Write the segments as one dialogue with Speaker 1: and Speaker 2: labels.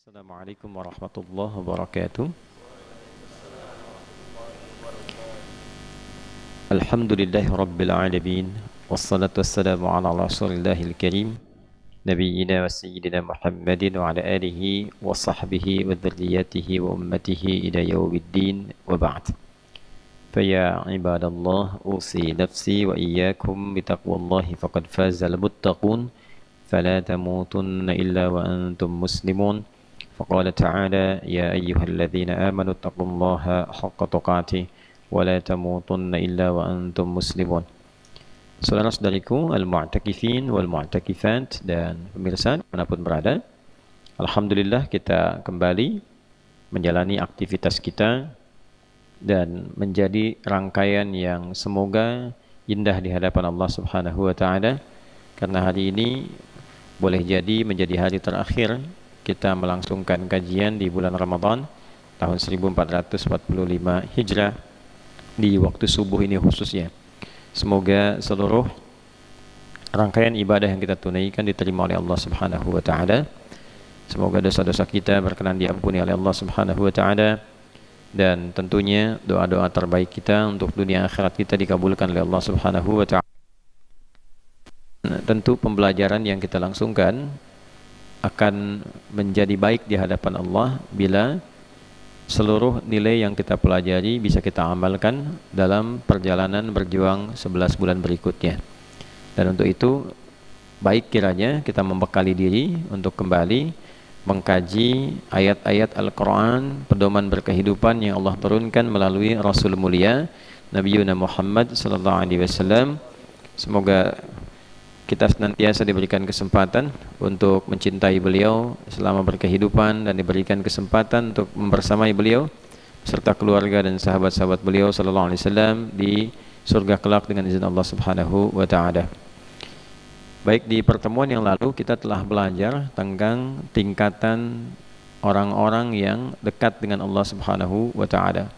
Speaker 1: Assalamualaikum warahmatullahi wabarakatuh. Alhamdulillahi rabbil alamin. Wassalatu wassalamu ala rasulillahil karim Nabiyyina wa sayyidina Muhammadin wa ala alihi wa sahbihi wa dhurriyyatihi wa ummatihi ila yawmiddin wa ba'd. Faya ibadallah usi nafsi wa iyyakum bitaqwallahi faqad fazal muttaqun fala tamutunna illa wa antum muslimun. فقال تعالى يا أيها الذين آمنوا اتقوا الله حق تقاته ولا تموتن إلا وأنتم مسلمون. Saudara-saudariku al-mu'takifin wal-mu'takifat dan pemirsa dimanapun berada, alhamdulillah kita kembali menjalani aktivitas kita dan menjadi rangkaian yang semoga indah di hadapan Allah Subhanahu wa taala, karena hari ini boleh jadi menjadi hari terakhir kita melangsungkan kajian di bulan Ramadan tahun 1445 Hijrah di waktu subuh ini khususnya. Semoga seluruh rangkaian ibadah yang kita tunaikan diterima oleh Allah Subhanahu wa taala. Semoga dosa-dosa kita berkenan diampuni oleh Allah Subhanahu wa taala, dan tentunya doa-doa terbaik kita untuk dunia akhirat kita dikabulkan oleh Allah Subhanahu wa taala. Tentu pembelajaran yang kita langsungkan akan menjadi baik di hadapan Allah bila seluruh nilai yang kita pelajari bisa kita amalkan dalam perjalanan berjuang 11 bulan berikutnya. Dan untuk itu baik kiranya kita membekali diri untuk kembali mengkaji ayat-ayat Al-Quran, pedoman berkehidupan yang Allah turunkan melalui Rasul mulia Nabiyyuna Muhammad sallallahu alaihi wasallam. Semoga kita senantiasa diberikan kesempatan untuk mencintai beliau selama berkehidupan dan diberikan kesempatan untuk membersamai beliau serta keluarga dan sahabat-sahabat beliau sallallahu alaihi wasallam di surga kelak dengan izin Allah Subhanahu wa taala. Baik, di pertemuan yang lalu kita telah belajar tentang tingkatan orang-orang yang dekat dengan Allah Subhanahu wa taala.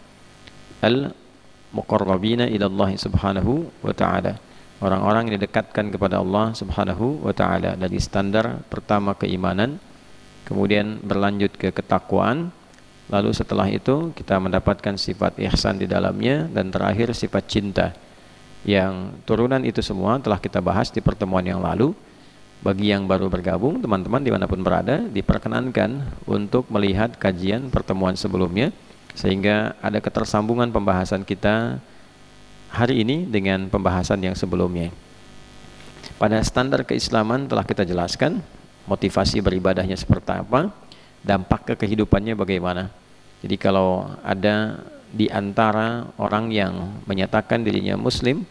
Speaker 1: Al-muqarrabina ila Allah Subhanahu wa taala. Orang-orang yang didekatkan kepada Allah Subhanahu wa taala, dari standar pertama keimanan, kemudian berlanjut ke ketakwaan, lalu setelah itu kita mendapatkan sifat ihsan di dalamnya, dan terakhir sifat cinta. Yang turunan itu semua telah kita bahas di pertemuan yang lalu. Bagi yang baru bergabung, teman-teman dimanapun berada, diperkenankan untuk melihat kajian pertemuan sebelumnya sehingga ada ketersambungan pembahasan kita hari ini dengan pembahasan yang sebelumnya. Pada standar keislaman telah kita jelaskan motivasi beribadahnya seperti apa, dampak ke kehidupannya bagaimana. Jadi kalau ada di antara orang yang menyatakan dirinya muslim,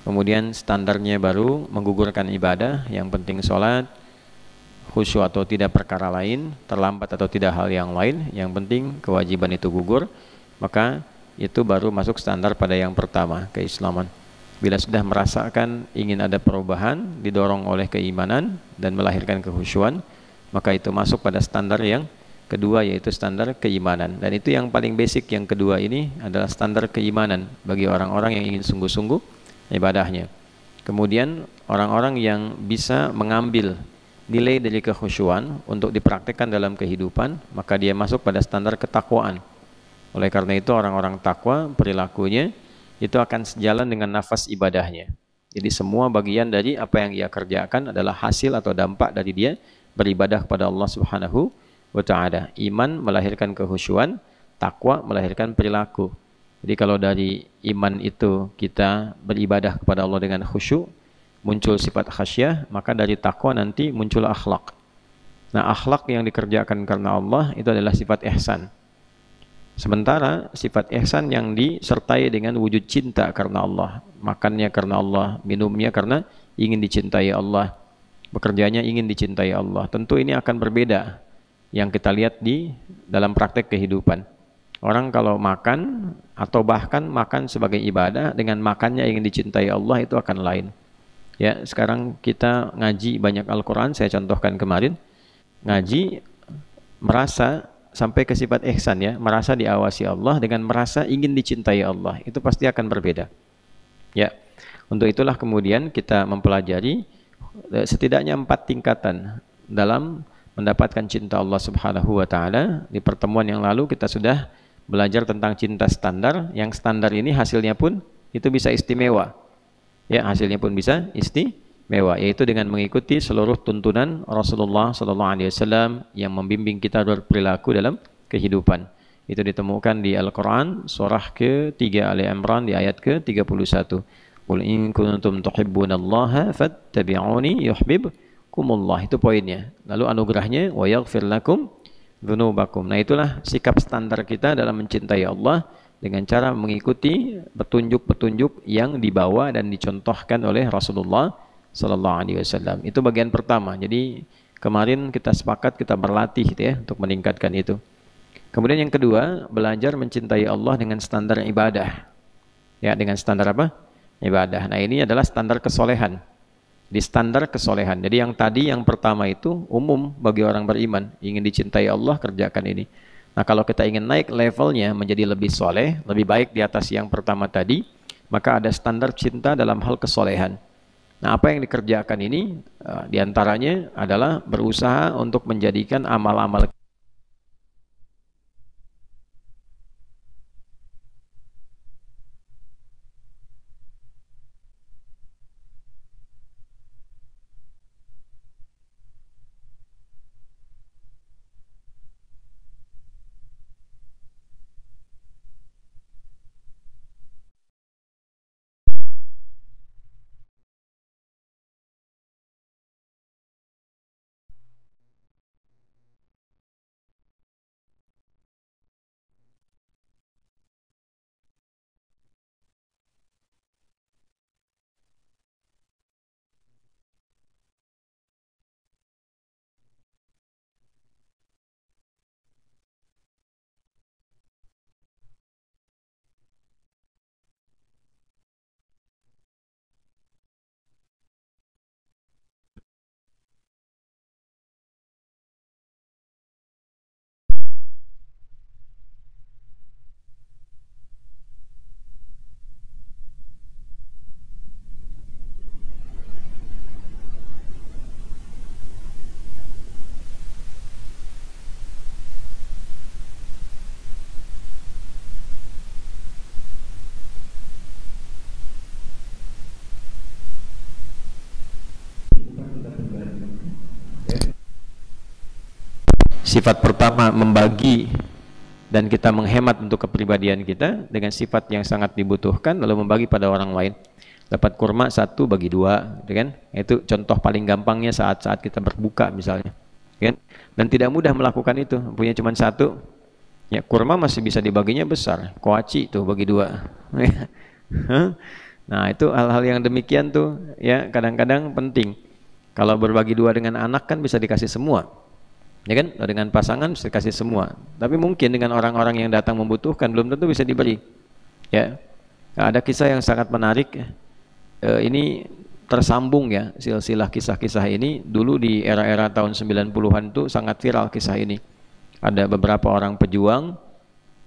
Speaker 1: kemudian standarnya baru menggugurkan ibadah, yang penting sholat, khusyuk atau tidak perkara lain, terlambat atau tidak hal yang lain, yang penting kewajiban itu gugur, maka itu baru masuk standar pada yang pertama, keislaman. Bila sudah merasakan ingin ada perubahan, didorong oleh keimanan dan melahirkan kehusyuan, maka itu masuk pada standar yang kedua, yaitu standar keimanan. Dan itu yang paling basic, yang kedua ini adalah standar keimanan bagi orang-orang yang ingin sungguh-sungguh ibadahnya. Kemudian orang-orang yang bisa mengambil nilai dari kehusyuan untuk dipraktikkan dalam kehidupan, maka dia masuk pada standar ketakwaan. Oleh karena itu orang-orang takwa perilakunya itu akan sejalan dengan nafas ibadahnya. Jadi semua bagian dari apa yang ia kerjakan adalah hasil atau dampak dari dia beribadah kepada Allah Subhanahu wa taala. Iman melahirkan kehusyuan, takwa melahirkan perilaku. Jadi kalau dari iman itu kita beribadah kepada Allah dengan khusyuk, muncul sifat khasyah, maka dari takwa nanti muncul akhlak. Nah, akhlak yang dikerjakan karena Allah itu adalah sifat ihsan. Sementara sifat ihsan yang disertai dengan wujud cinta karena Allah, makannya karena Allah, minumnya karena ingin dicintai Allah, bekerjanya ingin dicintai Allah. Tentu ini akan berbeda yang kita lihat di dalam praktek kehidupan. Orang kalau makan atau bahkan makan sebagai ibadah dengan makannya ingin dicintai Allah, itu akan lain. Ya, sekarang kita ngaji banyak Al-Quran, saya contohkan kemarin, ngaji merasa sampai ke sifat ihsan, ya, merasa diawasi Allah dengan merasa ingin dicintai Allah, itu pasti akan berbeda. Ya, untuk itulah kemudian kita mempelajari setidaknya 4 tingkatan dalam mendapatkan cinta Allah Subhanahu wa taala. Di pertemuan yang lalu kita sudah belajar tentang cinta standar, yang standar ini hasilnya pun itu bisa istimewa. Ya, hasilnya pun bisa istimewa, yaitu dengan mengikuti seluruh tuntunan Rasulullah sallallahu alaihi wasallam yang membimbing kita berperilaku dalam kehidupan. Itu ditemukan di Al-Qur'an surah ke-3 Ali Imran di ayat ke-31. Qul in kuntum tuhibbunallaha fattabi'uni yuhibbukumullah. Itu poinnya. Lalu anugerahnya wa yaghfir lakum dzunubakum. Nah, itulah sikap standar kita dalam mencintai Allah dengan cara mengikuti petunjuk-petunjuk yang dibawa dan dicontohkan oleh Rasulullah sallallahu alaihi wasallam. Itu bagian pertama. Jadi kemarin kita sepakat kita berlatih gitu ya untuk meningkatkan itu. Kemudian yang kedua, belajar mencintai Allah dengan standar ibadah. Ya, dengan standar apa? Ibadah. Nah, ini adalah standar kesolehan. Di standar kesolehan. Jadi yang tadi, yang pertama itu umum bagi orang beriman. Ingin dicintai Allah, kerjakan ini. Nah, kalau kita ingin naik levelnya menjadi lebih soleh, lebih baik di atas yang pertama tadi, maka ada standar cinta dalam hal kesolehan. Nah, apa yang dikerjakan ini? Di antaranya adalah berusaha untuk menjadikan amal-amal sifat pertama membagi dan kita menghemat untuk kepribadian kita dengan sifat yang sangat dibutuhkan, lalu membagi pada orang lain. Dapat kurma 1 bagi 2, kan? Itu contoh paling gampangnya saat-saat kita berbuka misalnya, kan? Dan tidak mudah melakukan itu, punya cuma 1. Ya, kurma masih bisa dibaginya besar, koaci tuh bagi 2. Nah, itu hal-hal yang demikian tuh ya kadang-kadang penting. Kalau berbagi 2 dengan anak kan bisa dikasih semua, ya kan? Dengan pasangan bisa dikasih semua. Tapi mungkin dengan orang-orang yang datang membutuhkan belum tentu bisa diberi. Ya, nah, ada kisah yang sangat menarik. Ini tersambung ya, silsilah kisah-kisah ini. Dulu di era-era tahun 90-an tuh sangat viral kisah ini. Ada beberapa orang pejuang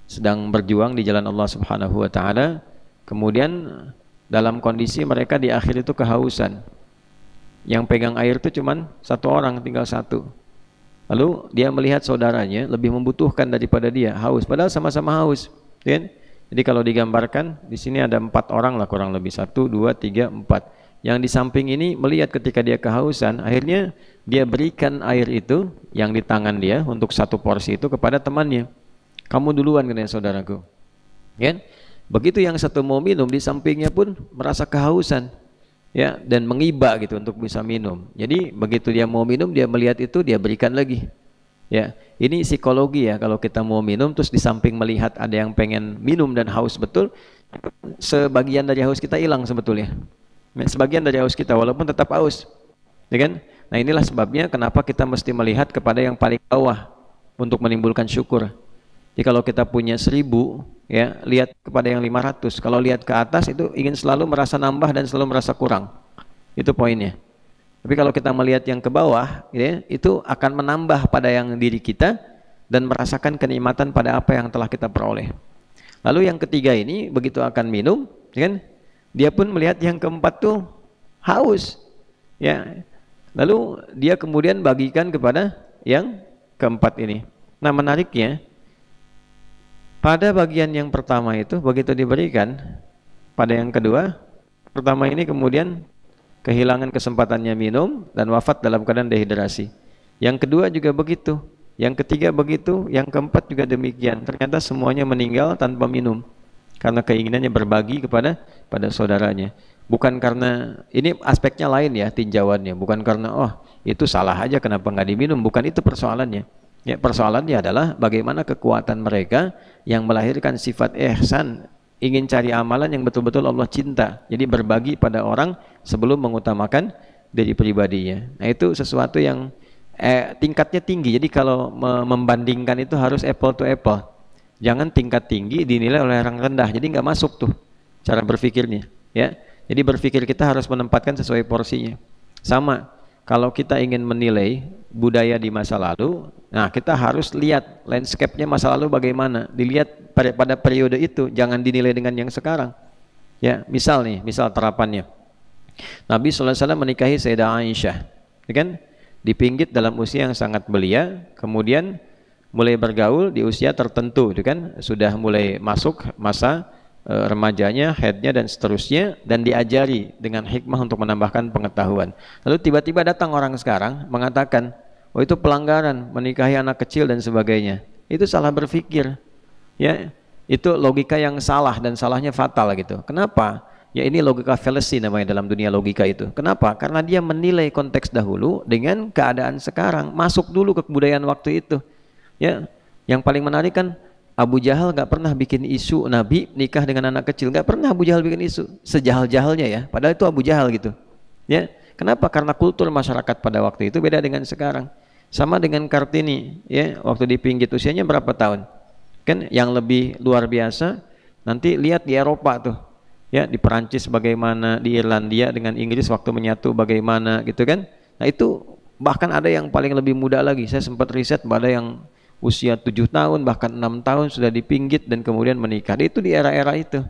Speaker 1: sedang berjuang di jalan Allah Subhanahu wa taala. Kemudian dalam kondisi mereka di akhir itu kehausan. Yang pegang air itu cuman 1 orang, tinggal 1. Lalu dia melihat saudaranya lebih membutuhkan daripada dia, haus, padahal sama-sama haus, kan? Jadi kalau digambarkan di sini ada 4 orang lah kurang lebih, 1, 2, 3, 4. Yang di samping ini melihat ketika dia kehausan, akhirnya dia berikan air itu yang di tangan dia untuk 1 porsi itu kepada temannya. Kamu duluan katanya saudaraku, kan? Begitu yang satu mau minum, di sampingnya pun merasa kehausan, ya, dan mengiba gitu untuk bisa minum. Jadi begitu dia mau minum, dia melihat itu, dia berikan lagi. Ya, ini psikologi ya. Kalau kita mau minum terus di samping melihat ada yang pengen minum dan haus betul, sebagian dari haus kita hilang sebetulnya. Sebagian dari haus kita walaupun tetap haus, ya kan? Nah, inilah sebabnya kenapa kita mesti melihat kepada yang paling bawah untuk menimbulkan syukur. Jadi kalau kita punya 1000, ya, lihat kepada yang 500. Kalau lihat ke atas itu ingin selalu merasa nambah dan selalu merasa kurang. Itu poinnya. Tapi kalau kita melihat yang ke bawah, ya, itu akan menambah pada yang diri kita dan merasakan kenikmatan pada apa yang telah kita peroleh. Lalu yang ketiga ini begitu akan minum, kan? Dia pun melihat yang keempat tuh haus, ya. Lalu dia kemudian bagikan kepada yang keempat ini. Nah, menariknya pada bagian yang pertama itu begitu diberikan, pada yang kedua, pertama ini kemudian kehilangan kesempatannya minum dan wafat dalam keadaan dehidrasi. Yang kedua juga begitu, yang ketiga begitu, yang keempat juga demikian. Ternyata semuanya meninggal tanpa minum karena keinginannya berbagi kepada saudaranya. Bukan karena, ini aspeknya lain ya tinjauannya, bukan karena oh itu salah aja kenapa nggak diminum, bukan itu persoalannya. Ya, persoalannya adalah bagaimana kekuatan mereka yang melahirkan sifat ihsan, ingin cari amalan yang betul-betul Allah cinta. Jadi berbagi pada orang sebelum mengutamakan diri pribadinya. Nah, itu sesuatu yang tingkatnya tinggi. Jadi kalau membandingkan itu harus apple to apple. Jangan tingkat tinggi dinilai oleh orang rendah. Jadi nggak masuk tuh cara berpikirnya. Ya. Jadi berpikir kita harus menempatkan sesuai porsinya. Sama, kalau kita ingin menilai budaya di masa lalu, nah kita harus lihat landscape-nya masa lalu bagaimana. Dilihat pada periode itu, jangan dinilai dengan yang sekarang. Ya, misal terapannya. Nabi SAW menikahi Sayyidah Aisyah, ya kan? Dipinggit dalam usia yang sangat belia, kemudian mulai bergaul di usia tertentu, ya kan? Sudah mulai masuk masa remajanya, haidnya dan seterusnya, dan diajari dengan hikmah untuk menambahkan pengetahuan. Lalu tiba-tiba datang orang sekarang mengatakan, oh itu pelanggaran, menikahi anak kecil dan sebagainya. Itu salah berpikir. Ya, itu logika yang salah dan salahnya fatal gitu. Kenapa? Ya ini logika fallacy namanya dalam dunia logika itu. Kenapa? Karena dia menilai konteks dahulu dengan keadaan sekarang, masuk dulu ke kebudayaan waktu itu. Ya, yang paling menarik kan Abu Jahal gak pernah bikin isu Nabi nikah dengan anak kecil, gak pernah Abu Jahal bikin isu, sejahal-jahalnya ya, padahal itu Abu Jahal gitu. Ya, kenapa? Karena kultur masyarakat pada waktu itu beda dengan sekarang. Sama dengan Kartini, ya, waktu dipinggit usianya berapa tahun? Kan yang lebih luar biasa, nanti lihat di Eropa tuh, ya, di Perancis bagaimana, di Irlandia dengan Inggris waktu menyatu bagaimana gitu kan. Nah itu bahkan ada yang paling lebih muda lagi, saya sempat riset pada yang usia 7 tahun bahkan 6 tahun sudah dipinggit dan kemudian menikah. Itu di era-era itu.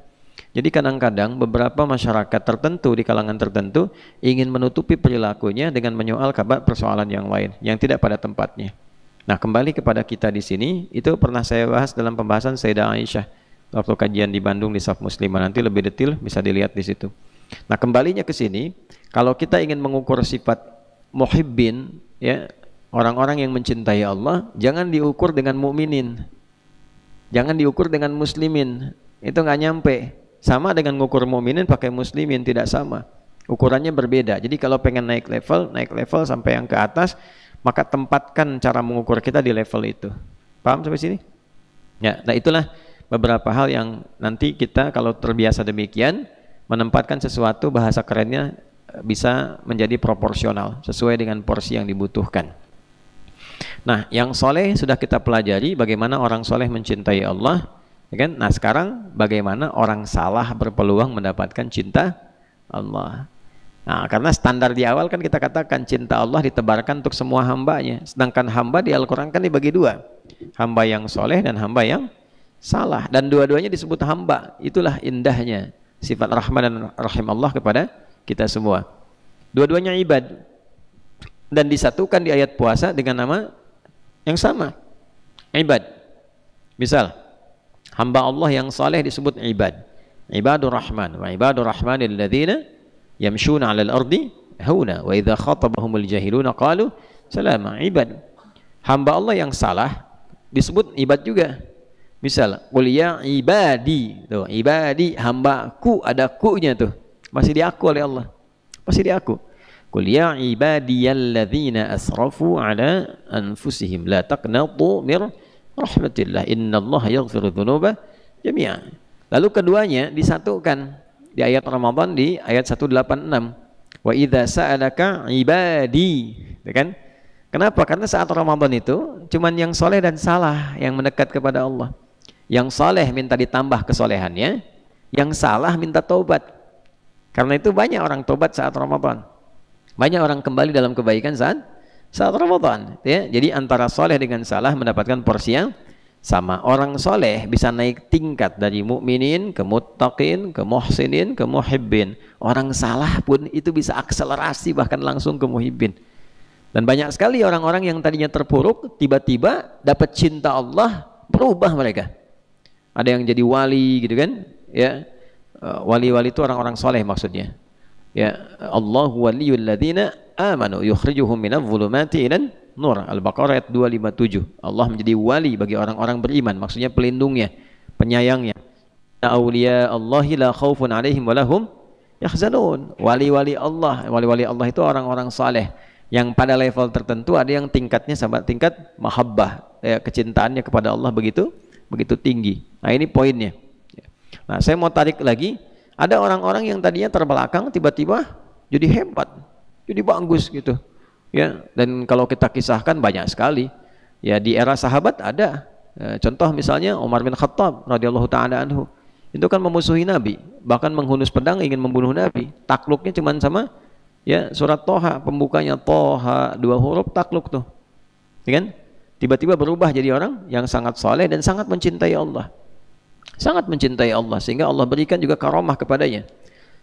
Speaker 1: Jadi kadang-kadang beberapa masyarakat tertentu di kalangan tertentu ingin menutupi perilakunya dengan menyoal kabar persoalan yang lain yang tidak pada tempatnya. Nah, kembali kepada kita di sini, itu pernah saya bahas dalam pembahasan Sayyidah Aisyah waktu kajian di Bandung di Saf Muslimah, nanti lebih detail bisa dilihat di situ. Nah, kembalinya ke sini, kalau kita ingin mengukur sifat muhibbin, ya, orang-orang yang mencintai Allah, jangan diukur dengan mukminin, jangan diukur dengan muslimin, itu nggak nyampe. Sama dengan ngukur mukminin pakai muslimin, tidak sama, ukurannya berbeda. Jadi kalau pengen naik level sampai yang ke atas, maka tempatkan cara mengukur kita di level itu. Paham sampai sini? Ya, nah itulah beberapa hal yang nanti kita kalau terbiasa demikian, menempatkan sesuatu, bahasa kerennya bisa menjadi proporsional sesuai dengan porsi yang dibutuhkan. Nah, yang soleh sudah kita pelajari bagaimana orang soleh mencintai Allah, ya kan? Nah, sekarang bagaimana orang salah berpeluang mendapatkan cinta Allah. Nah, karena standar di awal kan kita katakan cinta Allah ditebarkan untuk semua hambanya. Sedangkan hamba di Al-Quran kan dibagi dua, hamba yang soleh dan hamba yang salah. Dan dua-duanya disebut hamba. Itulah indahnya sifat rahman dan rahim Allah kepada kita semua. Dua-duanya ibad. Dan disatukan di ayat puasa dengan nama yang sama, ibad. Misal, hamba Allah yang saleh disebut ibad, ibadur rahman, wa ibadur rahmanil ladzina yamshuna 'alal ardi hauna wa idza khatabahumul jahiluna qalu salama. Ibad. Hamba Allah yang salah disebut ibad juga. Misal, qul ya ibadi, tuh, ibadi, hambaku, ada ku-nya tuh, masih diaku oleh Allah, masih diaku. Qul ya ibadiyalladzina asrafu ala anfusihim la taqnatu mir rahmatillah innallaha yaghfiru dzunuba jami'a. Lalu keduanya disatukan di ayat Ramadan di ayat 186. Wa idza sa'alaka ibadi, ya kan? Kenapa? Karena saat Ramadan itu cuman yang soleh dan salah yang mendekat kepada Allah. Yang soleh minta ditambah kesolehannya, yang salah minta taubat. Karena itu banyak orang taubat saat Ramadan. Banyak orang kembali dalam kebaikan saat Ramadan, ya. Jadi antara soleh dengan salah mendapatkan porsi yang sama. Orang soleh bisa naik tingkat dari mukminin ke muttaqin, ke muhsinin, ke muhibbin. Orang salah pun itu bisa akselerasi bahkan langsung ke muhibbin. Dan banyak sekali orang-orang yang tadinya terpuruk, tiba-tiba dapat cinta Allah, berubah mereka. Ada yang jadi wali gitu kan, ya. Wali-wali itu orang-orang soleh maksudnya. Ya, Allahu waliyul ladzina amanu yukhrijuhum minadh dhulumati ilan nur. Al-Baqarah ayat 257. Allah menjadi wali bagi orang-orang beriman, maksudnya pelindungnya, penyayangnya. Auliya Allahi la khaufun alaihim wa lahum yahzanun. Wali-wali Allah itu orang-orang saleh yang pada level tertentu ada yang tingkatnya sampai tingkat mahabbah, ya, kecintaannya kepada Allah begitu tinggi. Nah, ini poinnya. Nah, saya mau tarik lagi, ada orang-orang yang tadinya terbelakang tiba-tiba jadi hebat, jadi bagus gitu. Ya, dan kalau kita kisahkan banyak sekali. Ya, di era sahabat ada. Contoh misalnya Umar bin Khattab radhiyallahu taala anhu. Itu kan memusuhi Nabi, bahkan menghunus pedang ingin membunuh Nabi. Takluknya cuma sama ya surat Toha, pembukanya Toha, 2 huruf takluk tuh. Ya kan? Tiba-tiba berubah jadi orang yang sangat saleh dan sangat mencintai Allah. Sangat mencintai Allah sehingga Allah berikan juga karamah kepadanya.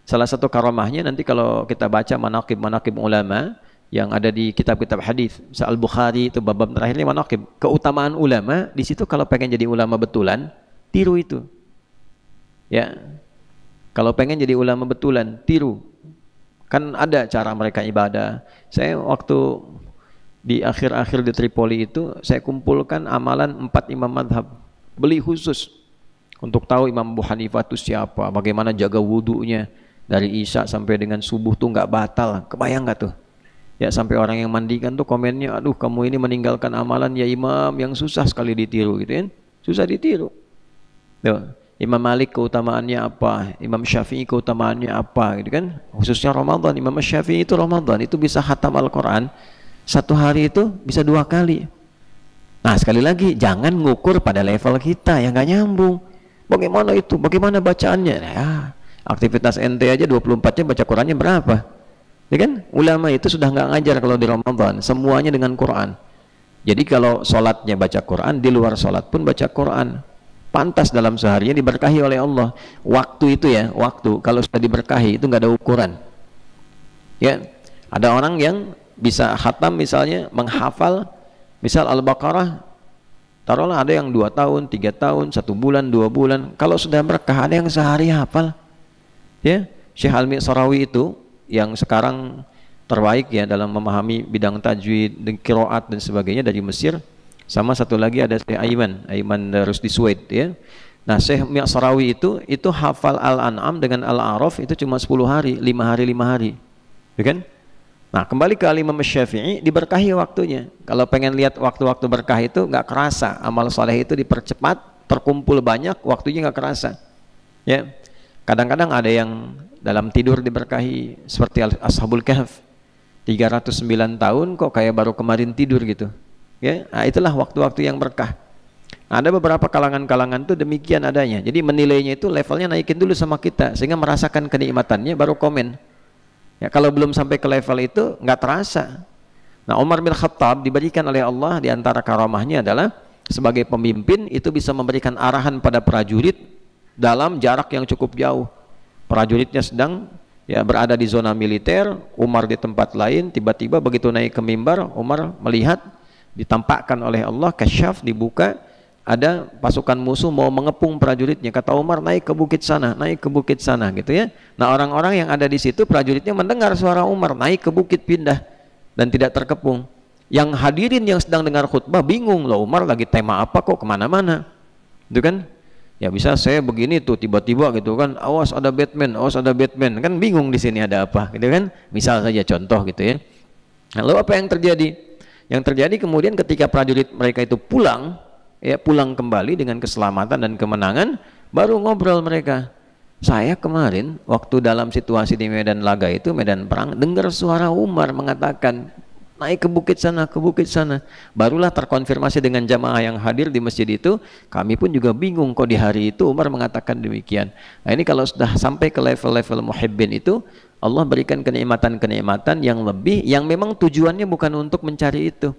Speaker 1: Salah satu karamahnya nanti kalau kita baca manaqib ulama yang ada di kitab-kitab hadis, Al-Bukhari itu bab terakhirnya manaqib, keutamaan ulama. Di situ kalau pengen jadi ulama betulan, tiru itu. Ya, kalau pengen jadi ulama betulan, tiru. Kan ada cara mereka ibadah. Saya waktu di akhir-akhir di Tripoli itu, saya kumpulkan amalan 4 imam madhab. Beli khusus untuk tahu Imam Abu Hanifah itu siapa, bagaimana jaga wudunya dari Isya sampai dengan subuh tuh nggak batal. Kebayang nggak tuh? Ya, sampai orang yang mandikan tuh komennya, aduh kamu ini meninggalkan amalan ya imam yang susah sekali ditiru gitu kan. Susah ditiru. Tuh. Imam Malik keutamaannya apa, Imam Syafi'i keutamaannya apa gitu kan. Khususnya Ramadan, Imam Syafi'i itu Ramadan itu bisa khatam Al-Quran 1 hari itu bisa 2 kali. Nah, sekali lagi jangan ngukur pada level kita yang nggak nyambung. Bagaimana itu, bagaimana bacaannya? Ya, aktivitas ente aja 24 jam baca Qurannya berapa, ya kan? Ulama itu sudah nggak ngajar kalau di Ramadan, semuanya dengan Quran. Jadi kalau sholatnya baca Quran, di luar sholat pun baca Quran. Pantas dalam seharinya diberkahi oleh Allah. Waktu itu ya, waktu kalau sudah diberkahi itu nggak ada ukuran. Ya, ada orang yang bisa khatam misalnya menghafal misal Al-Baqarah, taruhlah ada yang 2 tahun, 3 tahun, 1 bulan, 2 bulan. Kalau sudah berkah ada yang sehari hafal. Ya, Syekh Al-Mi'sarawi itu yang sekarang terbaik ya dalam memahami bidang tajwid, qiraat dan sebagainya dari Mesir. Sama satu lagi ada Syekh Aiman Rusdi Suwaid ya. Nah, Syekh Mi'sarawi itu hafal Al-An'am dengan Al-A'raf itu cuma 10 hari, 5 hari. Ya kan? Nah, kembali ke Imam Syafi'i, diberkahi waktunya. Kalau pengen lihat waktu-waktu berkah itu nggak kerasa, amal soleh itu dipercepat, terkumpul banyak, waktunya nggak kerasa. Ya. Kadang-kadang ada yang dalam tidur diberkahi seperti Ashabul Kahf. 309 tahun kok kayak baru kemarin tidur gitu. Ya, nah itulah waktu-waktu yang berkah. Nah, ada beberapa kalangan-kalangan itu demikian adanya. Jadi menilainya itu levelnya naikin dulu sama kita sehingga merasakan kenikmatannya baru komen. Ya, kalau belum sampai ke level itu nggak terasa. Nah, Umar bin Khattab diberikan oleh Allah di antara karamahnya adalah sebagai pemimpin itu bisa memberikan arahan pada prajurit dalam jarak yang cukup jauh. Prajuritnya sedang ya berada di zona militer, Umar di tempat lain, tiba-tiba begitu naik ke mimbar, Umar melihat ditampakkan oleh Allah, kasyaf, dibuka, ada pasukan musuh mau mengepung prajuritnya. Kata Umar, naik ke bukit sana gitu ya. Nah, orang-orang yang ada di situ prajuritnya mendengar suara Umar, naik ke bukit, pindah dan tidak terkepung. Yang hadirin yang sedang dengar khutbah bingung, loh Umar lagi tema apa kok kemana-mana, itu kan? Ya bisa saya begini tuh tiba-tiba gitu kan, awas ada Batman, kan bingung di sini ada apa, gitu kan? Misal saja contoh gitu ya. Lalu apa yang terjadi? Yang terjadi kemudian ketika prajurit mereka itu pulang, ya pulang kembali dengan keselamatan dan kemenangan, baru ngobrol mereka. Saya kemarin waktu dalam situasi di medan laga itu, medan perang, dengar suara Umar mengatakan naik ke bukit sana. Barulah terkonfirmasi dengan jamaah yang hadir di masjid itu. Kami pun juga bingung kok di hari itu Umar mengatakan demikian. Nah, ini kalau sudah sampai ke level-level muhibbin itu, Allah berikan kenikmatan-kenikmatan yang lebih, yang memang tujuannya bukan untuk mencari itu.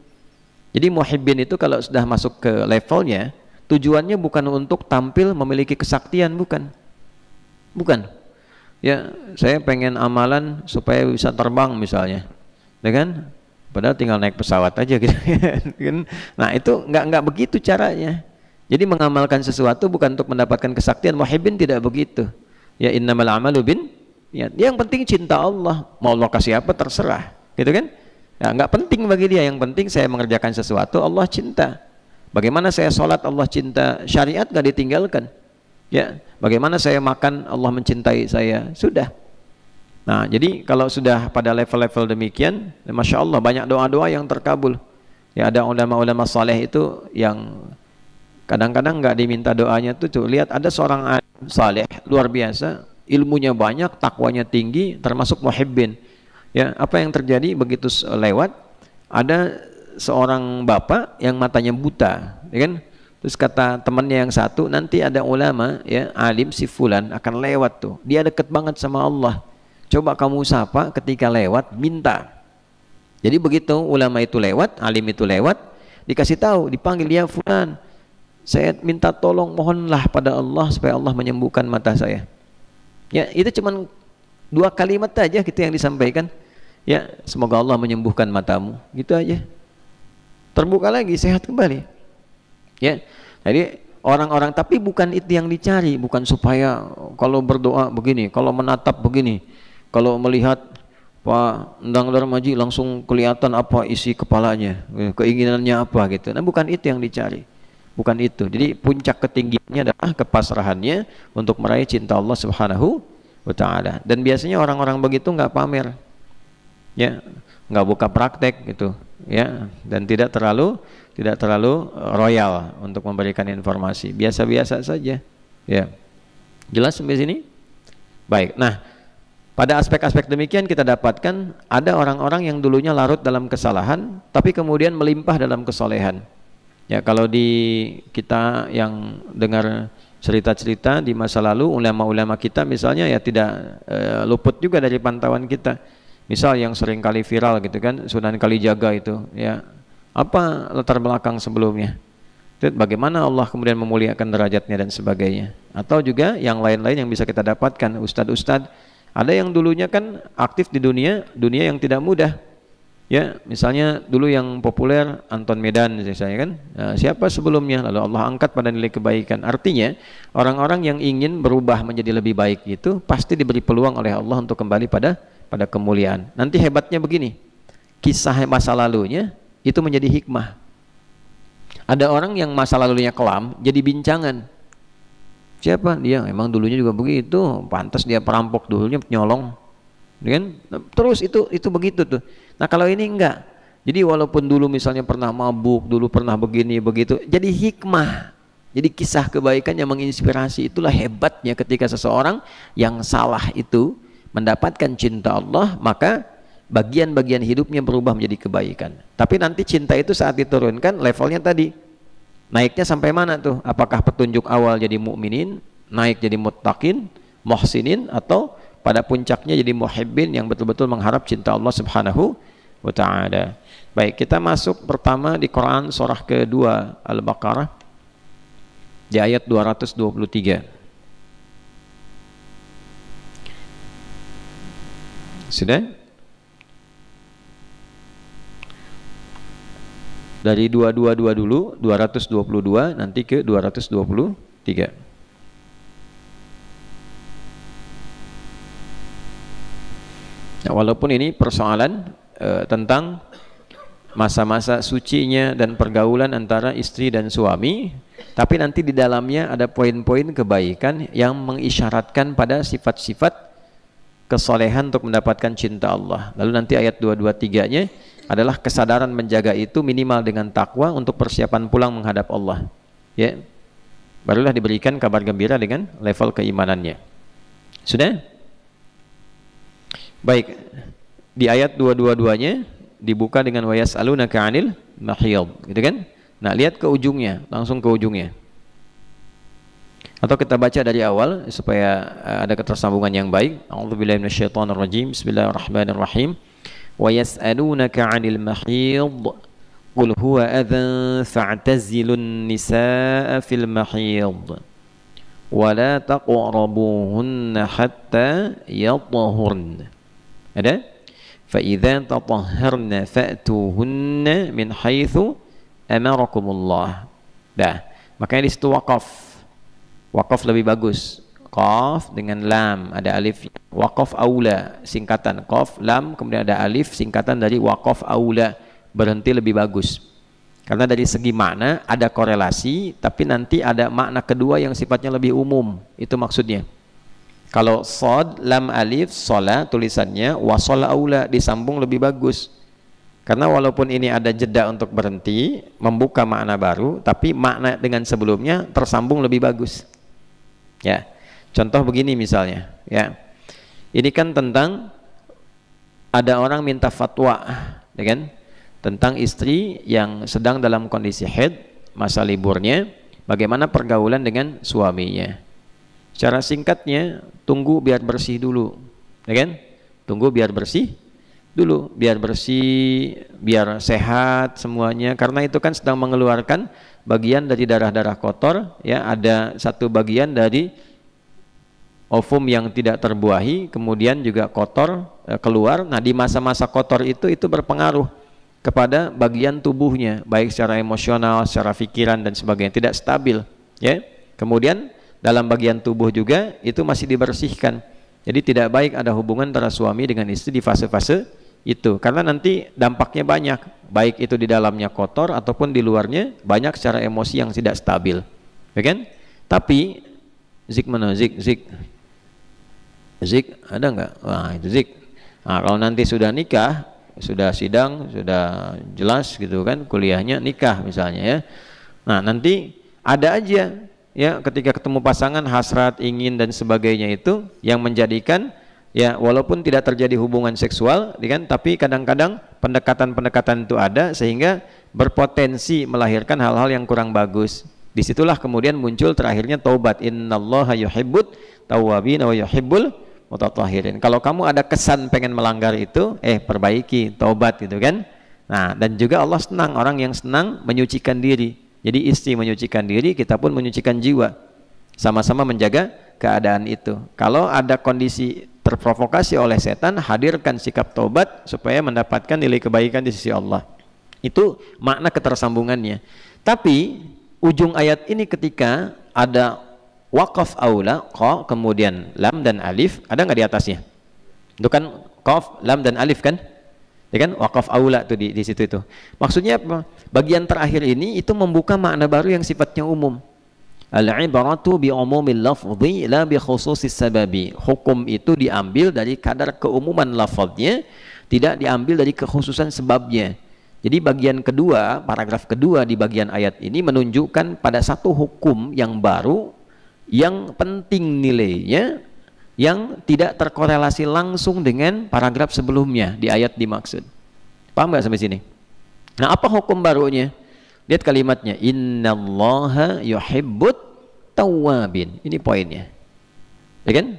Speaker 1: Jadi muhibbin itu kalau sudah masuk ke levelnya, tujuannya bukan untuk tampil memiliki kesaktian, bukan. Ya, saya pengen amalan supaya bisa terbang misalnya, ya kan? Padahal tinggal naik pesawat aja gitu kan. Nah, itu nggak begitu caranya. Jadi mengamalkan sesuatu bukan untuk mendapatkan kesaktian. Muhibbin tidak begitu. Ya innamal amalu bin ya, yang penting cinta Allah. Mau Allah kasih apa terserah, gitu kan? Ya, nggak penting bagi dia. Yang penting saya mengerjakan sesuatu Allah cinta. Bagaimana saya sholat Allah cinta, syariat nggak ditinggalkan. Ya, bagaimana saya makan Allah mencintai saya, sudah. Nah, jadi kalau sudah pada level-level demikian, masya Allah banyak doa-doa yang terkabul. Ya, ada ulama-ulama saleh itu yang kadang-kadang nggak diminta doanya tuh lihat ada seorang alim saleh luar biasa, ilmunya banyak, takwanya tinggi, termasuk muhibbin. Ya, apa yang terjadi begitu lewat ada seorang bapak yang matanya buta, ya kan? Terus kata temannya yang satu, nanti ada ulama ya alim si fulan akan lewat tuh, dia deket banget sama Allah. Coba kamu sapa ketika lewat, minta. Jadi begitu ulama itu lewat, alim itu lewat, dikasih tahu, dipanggil, ya fulan, saya minta tolong, mohonlah pada Allah supaya Allah menyembuhkan mata saya. Ya, itu cuman 2 kalimat aja gitu yang disampaikan. Ya, semoga Allah menyembuhkan matamu, gitu aja. Terbuka lagi, sehat kembali. Ya, jadi orang-orang, tapi bukan itu yang dicari, bukan supaya kalau berdoa begini, kalau menatap begini, kalau melihat Pak Endang Darmaji langsung kelihatan apa isi kepalanya, keinginannya apa gitu. Nah, bukan itu yang dicari, bukan itu. Jadi puncak ketinggiannya adalah kepasrahannya untuk meraih cinta Allah Subhanahu wa Ta'ala. Dan biasanya orang-orang begitu nggak pamer, ya, nggak buka praktek gitu, ya, dan tidak terlalu royal untuk memberikan informasi, biasa-biasa saja. Ya, jelas sampai sini? Baik. Nah, pada aspek-aspek demikian kita dapatkan ada orang-orang yang dulunya larut dalam kesalahan tapi kemudian melimpah dalam kesolehan. Ya, kalau di kita yang dengar cerita-cerita di masa lalu, ulama-ulama kita misalnya ya tidak luput juga dari pantauan kita. Misal yang sering kali viral gitu kan, Sunan Kalijaga itu, ya, apa latar belakang sebelumnya? Bagaimana Allah kemudian memuliakan derajatnya dan sebagainya. Atau juga yang lain-lain yang bisa kita dapatkan, ustadz-ustadz ada yang dulunya kan aktif di dunia yang tidak mudah. Ya, misalnya dulu yang populer Anton Medan misalnya kan. Nah, siapa sebelumnya lalu Allah angkat pada nilai kebaikan. Artinya orang-orang yang ingin berubah menjadi lebih baik itu pasti diberi peluang oleh Allah untuk kembali pada kemuliaan. Nanti hebatnya begini, kisah masa lalunya itu menjadi hikmah. Ada orang yang masa lalunya kelam jadi bincangan. Siapa dia? Emang dulunya juga begitu, pantas dia perampok dulunya, nyolong, kan? Terus itu begitu tuh. Nah, kalau ini enggak. Jadi walaupun dulu misalnya pernah mabuk, dulu pernah begini begitu, jadi hikmah. Jadi kisah kebaikan yang menginspirasi. Itulah hebatnya ketika seseorang yang salah itu mendapatkan cinta Allah, maka bagian-bagian hidupnya berubah menjadi kebaikan. Tapi nanti cinta itu saat diturunkan levelnya tadi, naiknya sampai mana tuh? Apakah petunjuk awal jadi mukminin, naik jadi muttaqin, muhsinin, atau pada puncaknya jadi muhibbin yang betul-betul mengharap cinta Allah Subhanahu wa Ta'ala. Baik, kita masuk pertama di Quran surah kedua Al-Baqarah di ayat 223. Sudah? Dari 222 dulu, 222 nanti ke 223. Nah, walaupun ini persoalan tentang masa-masa sucinya dan pergaulan antara istri dan suami, tapi nanti di dalamnya ada poin-poin kebaikan yang mengisyaratkan pada sifat-sifat kesolehan untuk mendapatkan cinta Allah. Lalu nanti ayat 223-nya adalah kesadaran menjaga itu minimal dengan takwa untuk persiapan pulang menghadap Allah. Ya, barulah diberikan kabar gembira dengan level keimanannya. Sudah? Baik, di ayat 222-nya dibuka dengan wa yas'alunaka 'anil mahiyid, gitu kan? Nah, lihat ke ujungnya, langsung ke ujungnya. Atau kita baca dari awal supaya ada ketersambungan yang baik. A'udzubillahi minasyaitonirrajim. Bismillahirrahmanirrahim. Wa yas'alunaka 'anil mahiyid qul huwa adhan fa'tazilun nisaa fil mahiyid wa la taqrabuhunna hatta yatahurna. Ada? fa idza tatahharna fa'tuhunna min haitsu amarakumullah. Dah, makanya di situ waqaf. Waqaf lebih bagus. Qaf dengan lam, ada alif. Waqaf aula, singkatan qaf lam, kemudian ada alif, singkatan dari waqaf aula, berhenti lebih bagus. Karena dari segi makna ada korelasi, tapi nanti ada makna kedua yang sifatnya lebih umum. Itu maksudnya. Kalau sod lam alif sola tulisannya, wasola aula disambung lebih bagus. Karena walaupun ini ada jeda untuk berhenti, membuka makna baru, tapi makna dengan sebelumnya tersambung lebih bagus. Ya. Contoh begini misalnya, ya. Ini kan tentang ada orang minta fatwa, ya kan? Tentang istri yang sedang dalam kondisi haid, masa liburnya, bagaimana pergaulan dengan suaminya. Secara singkatnya, tunggu biar bersih dulu, ya kan? Tunggu biar bersih dulu, biar bersih, biar sehat semuanya, karena itu kan sedang mengeluarkan bagian dari darah-darah kotor, ya, ada satu bagian dari ovum yang tidak terbuahi, kemudian juga kotor keluar. Nah, di masa-masa kotor itu berpengaruh kepada bagian tubuhnya, baik secara emosional, secara pikiran dan sebagainya, tidak stabil, ya. Kemudian dalam bagian tubuh juga itu masih dibersihkan. Jadi tidak baik ada hubungan antara suami dengan istri di fase-fase itu, karena nanti dampaknya banyak, baik itu di dalamnya kotor ataupun di luarnya banyak secara emosi yang tidak stabil, ya kan? Tapi zik mana zik ada nggak? Wah, itu zik. Nah, kalau nanti sudah nikah, sudah sidang, sudah jelas gitu kan, kuliahnya nikah misalnya, ya. Nah, nanti ada aja, ya, ketika ketemu pasangan hasrat, ingin dan sebagainya itu yang menjadikan, ya, walaupun tidak terjadi hubungan seksual, kan, tapi kadang-kadang pendekatan-pendekatan itu ada sehingga berpotensi melahirkan hal-hal yang kurang bagus. Disitulah kemudian muncul terakhirnya taubat. Innallaha yuhibbut tawwabin wa yuhibbul mutatahhirin. Kalau kamu ada kesan pengen melanggar itu, perbaiki, taubat gitu kan. Nah, dan juga Allah senang orang yang senang menyucikan diri. Jadi istri menyucikan diri, kita pun menyucikan jiwa. Sama-sama menjaga keadaan itu. Kalau ada kondisi terprovokasi oleh setan, hadirkan sikap taubat supaya mendapatkan nilai kebaikan di sisi Allah. Itu makna ketersambungannya. Tapi ujung ayat ini ketika ada waqaf aula, qa, kemudian lam dan alif, ada nggak di atasnya? Itu kan qaf, lam dan alif kan? Ya kan? Waqaf aula tuh di situ itu. Maksudnya apa? Bagian terakhir ini itu membuka makna baru yang sifatnya umum. Al-ibaratu bi umumil lafzi la bi khususis sababi. Hukum itu diambil dari kadar keumuman lafaznya, tidak diambil dari kekhususan sebabnya. Jadi bagian kedua, paragraf kedua di bagian ayat ini menunjukkan pada satu hukum yang baru, yang penting nilainya, yang tidak terkorelasi langsung dengan paragraf sebelumnya di ayat dimaksud. Paham nggak sampai sini? Nah, apa hukum barunya? Lihat kalimatnya, innallaha yuhibbut tawwabin. Ini poinnya, ya kan?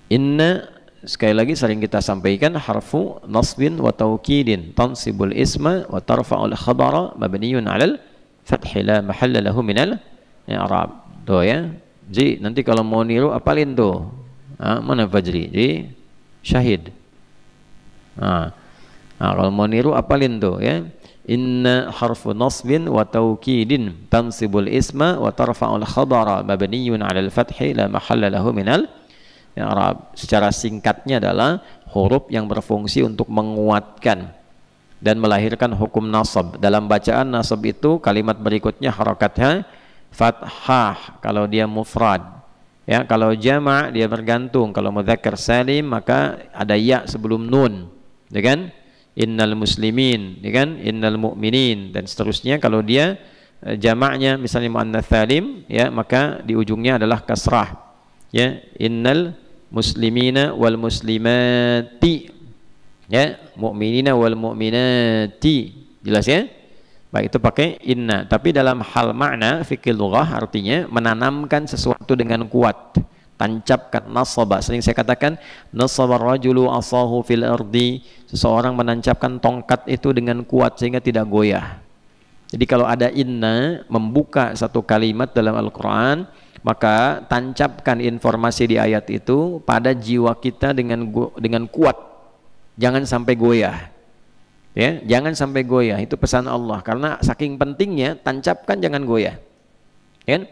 Speaker 1: Inna, sekali lagi sering kita sampaikan, harfu nasbin wa taukidin tansibul isma wa tarfa'ul khabara mabniyun 'alal fathi la mahalla lahu minal i'rab. Tuh, ya. Ji, nanti kalau mau niru apalin tuh. Mana Fajri? Ji, syahid. Kalau mau niru apalin tuh, ya. Inna harfu nasbin wa taukidin tansibul isma wa tarfa'ul khabara mabniyun 'alal fathi la mahalla lahu minal i'rab. Secara singkatnya adalah huruf yang berfungsi untuk menguatkan dan melahirkan hukum nasab. Dalam bacaan nasab itu kalimat berikutnya harakatnya fathah kalau dia mufrad, ya. Kalau jama' dia bergantung. Kalau mudzakkar salim maka ada ya sebelum nun, ya kan? Innal muslimin, ya kan? Innal mu'minin dan seterusnya. Kalau dia jamaknya misalnya muannats salim, ya, maka di ujungnya adalah kasrah, ya. Innal muslimina wal muslimati, ya, mu'minina wal mu'minati. Jelas, ya? Baik, itu pakai inna. Tapi dalam hal makna fikih lughah artinya menanamkan sesuatu dengan kuat, tancapkan. Nasaba, sering saya katakan, nasaba rajulu asahu fil ardi, seseorang menancapkan tongkat itu dengan kuat sehingga tidak goyah. Jadi kalau ada inna membuka satu kalimat dalam Al-Quran, maka tancapkan informasi di ayat itu pada jiwa kita dengan kuat, Jangan sampai goyah. Ya, jangan sampai goyah, itu pesan Allah. Karena saking pentingnya, tancapkan jangan goyah. Ya,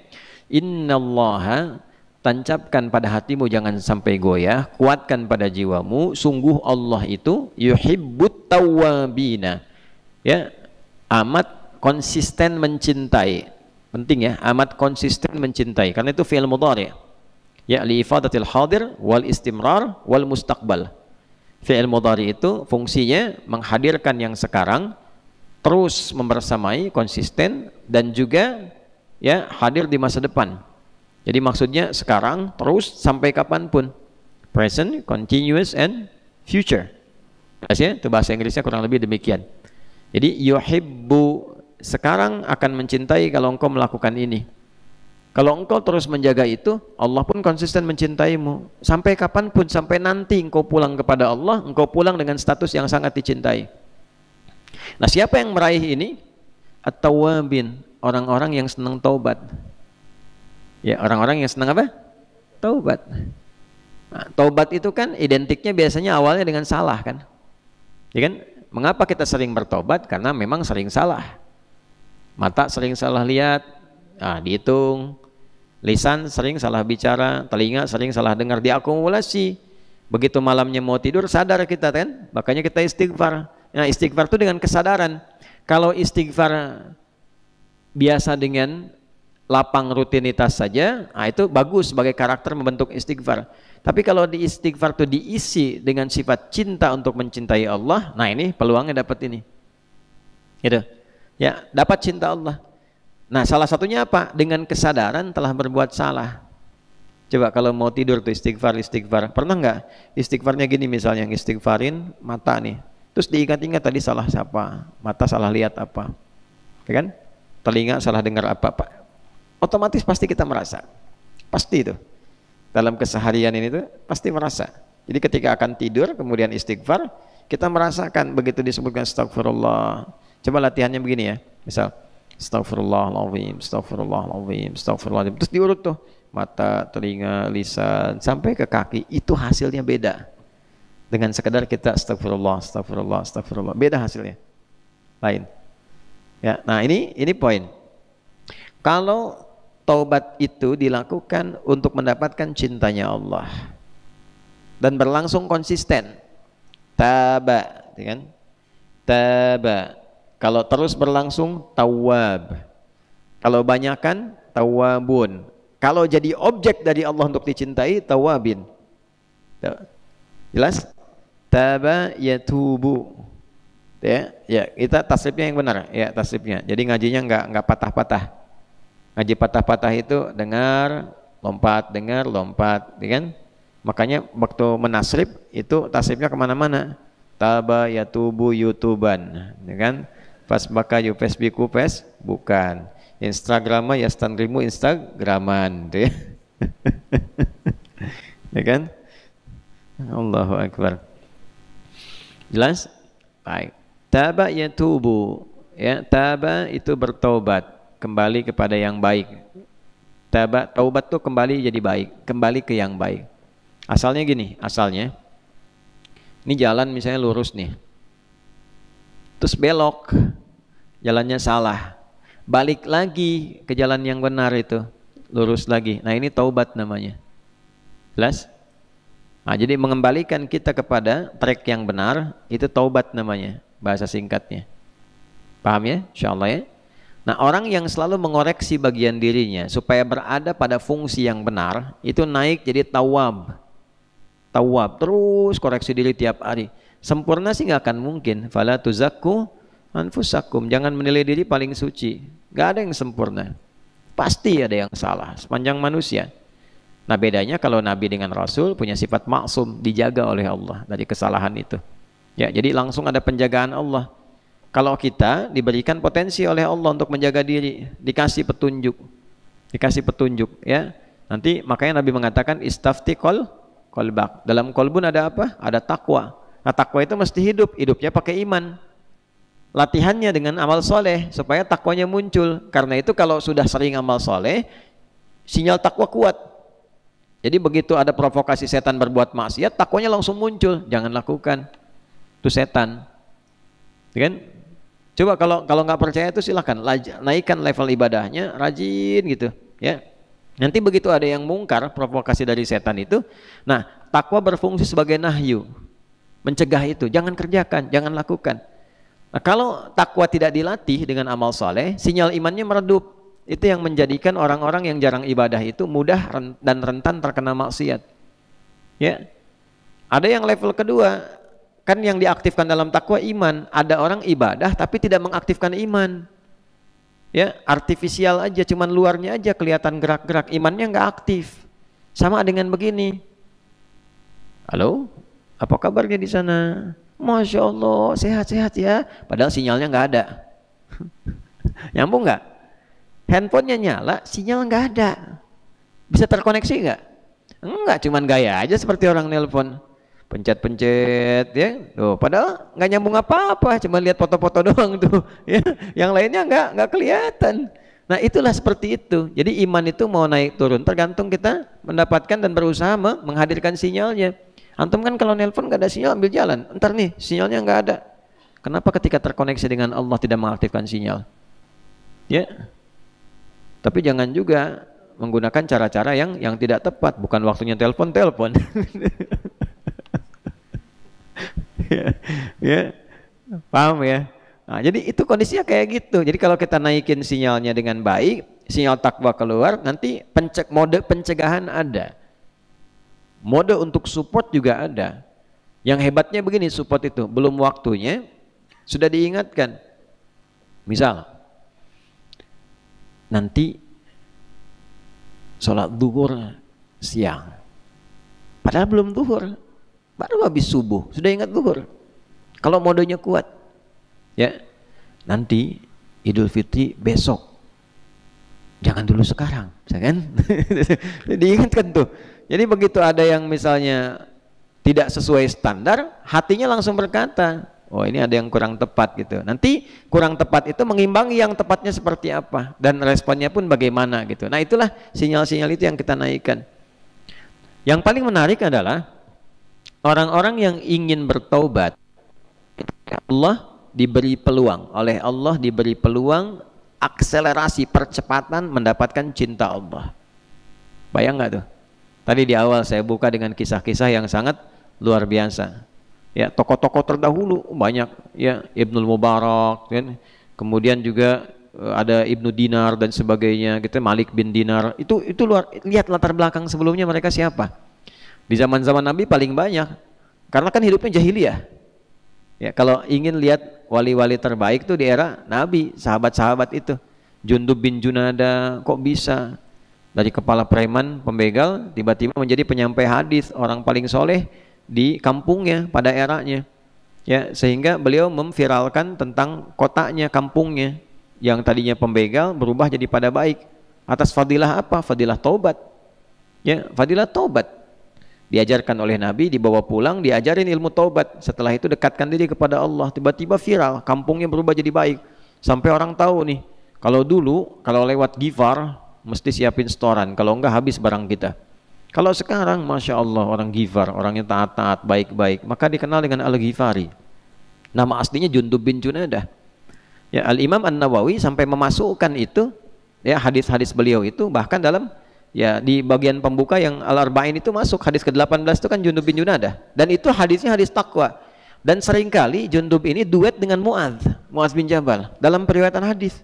Speaker 1: innallaha, tancapkan pada hatimu jangan sampai goyah, kuatkan pada jiwamu, sungguh Allah itu yuhibbut tawwabina. Ya, amat konsisten mencintai. Penting ya, amat konsisten mencintai. Karena itu fi'il mudhari'. Ya, li ifadatil hadir wal istimrar wal mustaqbal. Fi'il mudhari itu fungsinya menghadirkan yang sekarang, terus membersamai, konsisten, dan juga ya hadir di masa depan. Jadi maksudnya sekarang terus sampai kapanpun, present, continuous, and future. Itu bahasa Inggrisnya kurang lebih demikian. Jadi yuhibbu, sekarang akan mencintai kalau engkau melakukan ini. Kalau engkau terus menjaga itu, Allah pun konsisten mencintaimu. Sampai kapanpun, sampai nanti engkau pulang kepada Allah, engkau pulang dengan status yang sangat dicintai. Nah, siapa yang meraih ini? At-tawwabin, orang-orang yang senang taubat. Ya, orang-orang yang senang apa? Taubat. Nah, taubat itu kan identiknya biasanya awalnya dengan salah kan? Ya kan? Mengapa kita sering bertobat? Karena memang sering salah. Mata sering salah lihat, dihitung. Lisan sering salah bicara, telinga sering salah dengar, diakumulasi. Begitu malamnya mau tidur sadar kita kan, makanya kita istighfar. Nah, istighfar itu dengan kesadaran. Kalau istighfar biasa dengan lapang rutinitas saja, itu bagus sebagai karakter membentuk istighfar. Tapi kalau di istighfar itu diisi dengan sifat cinta untuk mencintai Allah, nah ini peluangnya dapat ini. Gitu. Ya, dapat cinta Allah. Nah, salah satunya apa? Dengan kesadaran telah berbuat salah. Coba kalau mau tidur tuh istighfar. Pernah nggak istighfarnya gini, misalnya istighfarin mata nih, terus diingat-ingat tadi salah siapa, mata salah lihat apa, ya kan? Telinga salah dengar apa, Pak? Otomatis pasti kita merasa. Pasti itu. Dalam keseharian ini tuh pasti merasa. Jadi ketika akan tidur kemudian istighfar, kita merasakan begitu disebutkan astagfirullah. Coba latihannya begini ya. Misal astagfirullahaladzim, astagfirullahaladzim, astagfirullahaladzim. Terus diurut tuh, mata, telinga, lisan, sampai ke kaki. Itu hasilnya beda. Dengan sekedar kita astagfirullah, astagfirullah, astagfirullah. Beda hasilnya. Lain. Ya, nah ini poin. Kalau taubat itu dilakukan untuk mendapatkan cintanya Allah dan berlangsung konsisten. Taba, kan? Taba. Kalau terus berlangsung, tawwab. Kalau banyakan, tawwabun. Kalau jadi objek dari Allah untuk dicintai, tawwabin. Jelas? Taba yatubu. Ya, kita tasrifnya yang benar, ya tasrifnya. Jadi ngajinya enggak patah-patah. Ngaji patah-patah itu dengar, lompat, ya kan? Makanya waktu menasrif itu tasrifnya kemana-mana. Taba yatubu yutuban, ya kan? Fasbaka yufasbiku bukan. Instagrama yastanrimu instagraman, ya. Ya kan? Allahu akbar. Jelas? Baik. Taba yatubu, ya, taba itu bertobat, kembali kepada yang baik. Taubat tuh kembali jadi baik, kembali ke yang baik. Asalnya gini, ini jalan misalnya lurus nih, terus belok, jalannya salah, balik lagi ke jalan yang benar itu, lurus lagi. Nah ini taubat namanya. Jelas? Nah, jadi mengembalikan kita kepada track yang benar, itu taubat namanya, bahasa singkatnya. Paham ya? Insyaallah ya. Nah, orang yang selalu mengoreksi bagian dirinya supaya berada pada fungsi yang benar, itu naik jadi tawwab. Tawwab, terus koreksi diri tiap hari. Sempurna sih nggak akan mungkin. Fala tuzakku anfusakum, jangan menilai diri paling suci. Nggak ada yang sempurna. Pasti ada yang salah sepanjang manusia. Nah, bedanya kalau Nabi dengan Rasul punya sifat maksum, dijaga oleh Allah dari kesalahan itu. Ya, jadi langsung ada penjagaan Allah. Kalau kita diberikan potensi oleh Allah untuk menjaga diri, dikasih petunjuk, ya. Nanti makanya Nabi mengatakan istafti qalbak. Dalam kolbun ada apa? Ada takwa. Nah, takwa itu mesti hidupnya pakai iman. Latihannya dengan amal soleh supaya takwanya muncul. Karena itu kalau sudah sering amal soleh, sinyal takwa kuat. Jadi begitu ada provokasi setan berbuat maksiat, takwanya langsung muncul. Jangan lakukan. Itu setan. Ya kan? Coba kalau nggak percaya itu silahkan naikkan level ibadahnya, rajin gitu, ya. Nanti begitu ada yang mungkar, provokasi dari setan itu, nah takwa berfungsi sebagai nahyu, mencegah itu, jangan kerjakan, jangan lakukan. Nah, kalau takwa tidak dilatih dengan amal soleh, sinyal imannya meredup. Itu yang menjadikan orang-orang yang jarang ibadah itu mudah dan rentan terkena maksiat. Ya, ada yang level kedua. Kan yang diaktifkan dalam takwa iman. Ada orang ibadah tapi tidak mengaktifkan iman. Ya, artifisial aja, cuman luarnya aja kelihatan gerak-gerak, imannya nggak aktif. Sama dengan begini. Halo, apa kabarnya di sana? Masya Allah, sehat-sehat ya. Padahal sinyalnya nggak ada. Nyambung nggak? Handphonenya nyala, sinyal nggak ada. Bisa terkoneksi nggak? Enggak, cuman gaya aja seperti orang nelpon. Pencet-pencet ya, tuh, padahal nggak nyambung apa-apa, cuma lihat foto-foto doang tuh, ya. Yang lainnya nggak kelihatan. Nah itulah seperti itu. Jadi iman itu mau naik turun tergantung kita mendapatkan dan berusaha menghadirkan sinyalnya. Antum kan kalau nelpon nggak ada sinyal ambil jalan, ntar nih sinyalnya nggak ada. Kenapa ketika terkoneksi dengan Allah tidak mengaktifkan sinyal? Ya, tapi jangan juga menggunakan cara-cara yang tidak tepat, bukan waktunya telepon. Ya, paham ya? Nah, jadi itu kondisinya kayak gitu. Jadi kalau kita naikin sinyalnya dengan baik, sinyal takwa keluar, nanti mode pencegahan ada, mode untuk support juga ada. Yang hebatnya begini, support itu belum waktunya sudah diingatkan. Misal nanti sholat zuhur siang, padahal belum zuhur, baru habis subuh, sudah ingat zuhur. Kalau modenya kuat, ya nanti Idul Fitri besok, jangan dulu sekarang, kan? Diingatkan tuh. Jadi begitu ada yang misalnya tidak sesuai standar, hatinya langsung berkata, oh ini ada yang kurang tepat gitu. Nanti kurang tepat itu mengimbangi yang tepatnya seperti apa, dan responnya pun bagaimana gitu. Nah itulah sinyal-sinyal itu yang kita naikkan. Yang paling menarik adalah orang-orang yang ingin bertaubat, Allah diberi peluang, oleh Allah diberi peluang akselerasi percepatan mendapatkan cinta Allah. Bayang nggak tuh? Tadi di awal saya buka dengan kisah-kisah yang sangat luar biasa. Ya, tokoh-tokoh terdahulu banyak, ya, Ibnul Mubarak, kan? Kemudian juga ada Ibnu Dinar dan sebagainya, gitu, Malik bin Dinar. Itu luar, lihat latar belakang sebelumnya mereka siapa. Di zaman-zaman Nabi paling banyak, karena kan hidupnya jahiliyah. Ya, kalau ingin lihat wali-wali terbaik tuh di era Nabi, sahabat-sahabat itu. Jundub bin Junada, kok bisa dari kepala preman pembegal tiba-tiba menjadi penyampai hadis, orang paling soleh di kampungnya pada eranya. Ya, sehingga beliau memviralkan tentang kotanya, kampungnya yang tadinya pembegal berubah jadi pada baik. Atas fadilah apa? Fadilah taubat. Ya, fadilah taubat. Diajarkan oleh Nabi, dibawa pulang, diajarin ilmu taubat. Setelah itu dekatkan diri kepada Allah, tiba-tiba viral, kampungnya berubah jadi baik. Sampai orang tahu nih, kalau dulu kalau lewat Gifar mesti siapin setoran, kalau enggak habis barang kita. Kalau sekarang Masya Allah orang Gifar, orangnya taat-taat, baik-baik, maka dikenal dengan Al-Ghifari. Nama aslinya Jundub bin Junadah. Ya, Al-Imam An-Nawawi sampai memasukkan itu, ya, hadis-hadis beliau itu, bahkan dalam, ya, di bagian pembuka yang Al-Arba'in itu masuk hadis ke-18 itu kan Jundub bin Junadah, dan itu hadisnya hadis takwa. Dan seringkali Jundub ini duet dengan Muadz bin Jabal dalam periwayatan hadis.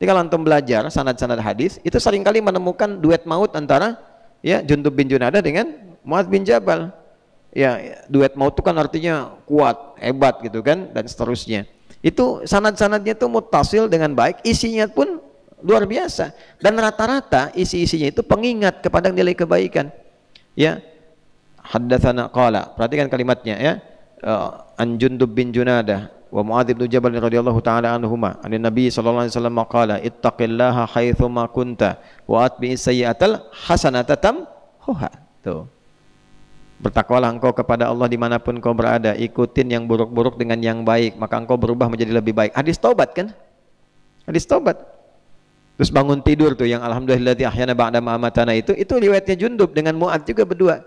Speaker 1: Jadi kalau antum belajar sanad-sanad hadis, itu seringkali menemukan duet maut antara, ya, Jundub bin Junadah dengan Muadz bin Jabal. Ya, duet maut itu kan artinya kuat, hebat gitu kan, dan seterusnya. Itu sanad-sanadnya itu muttasil dengan baik, isinya pun luar biasa, dan rata-rata isi-isinya itu pengingat kepada nilai kebaikan. Ya, haddatsana qala, perhatikan kalimatnya, ya, an Jundub bin Junadah wa Muadz bin Jabal radhiyallahu taala anhuma an Nabi sallallahu alaihi wasallam qala ittaqillaha haitsu ma kunta wa atbi'is sayyi'atal hasanata tamhuha. Tuh, bertakwalah engkau kepada Allah dimanapun kau berada, ikutin yang buruk-buruk dengan yang baik, maka engkau berubah menjadi lebih baik. Hadis taubat kan, hadis taubat. Terus bangun tidur tuh yang alhamdulillah ahyana ba'da ma amatana, itu riwayatnya Jundub dengan Muadz juga berdua.